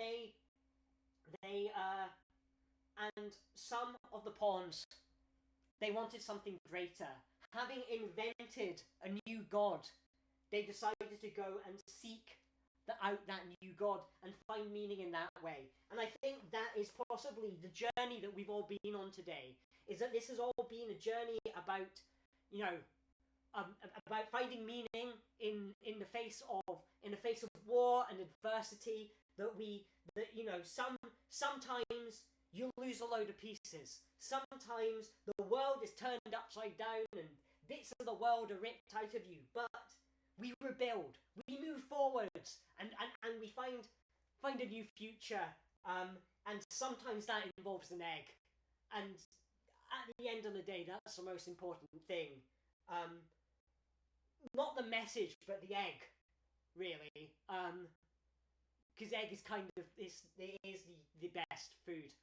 and some of the pawns, they wanted something greater. Having invented a new god, they decided to go and seek out that new god and find meaning in that way. And I think that is possibly the journey that we've all been on today, is that this has all been a journey about, about finding meaning in the face of war and adversity. Sometimes you lose a load of pieces. Sometimes the world is turned upside down and bits of the world are ripped out of you. But we rebuild. We move forwards, and we find a new future. And sometimes that involves an egg. And at the end of the day, that's the most important thing. Not the message, but the egg, really. Because egg is kind of the best food.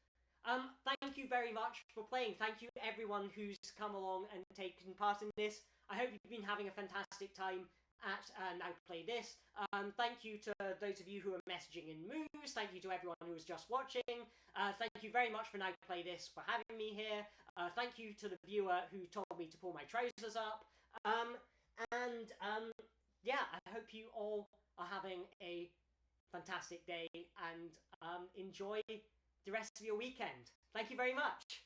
Thank you very much for playing. Thank you everyone who's come along and taken part in this. I hope you've been having a fantastic time at Now Play This. Thank you to those of you who are messaging in moves. Thank you to everyone who was just watching. Thank you very much for Now Play This for having me here. Thank you to the viewer who told me to pull my trousers up. Yeah, I hope you all are having a fantastic day and enjoy the rest of your weekend. Thank you very much.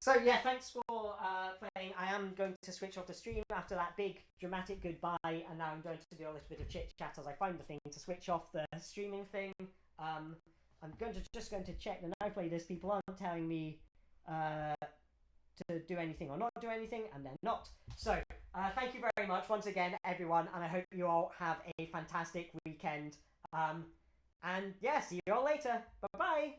So yeah, thanks for playing. I am going to switch off the stream after that big dramatic goodbye, and now I'm going to do a little bit of chit chat as I find the thing to switch off the streaming thing. I'm just going to check the No Playlist. People aren't telling me to do anything or not do anything, and they're not. So thank you very much once again, everyone, and I hope you all have a fantastic weekend. And yeah, see you all later. Bye bye.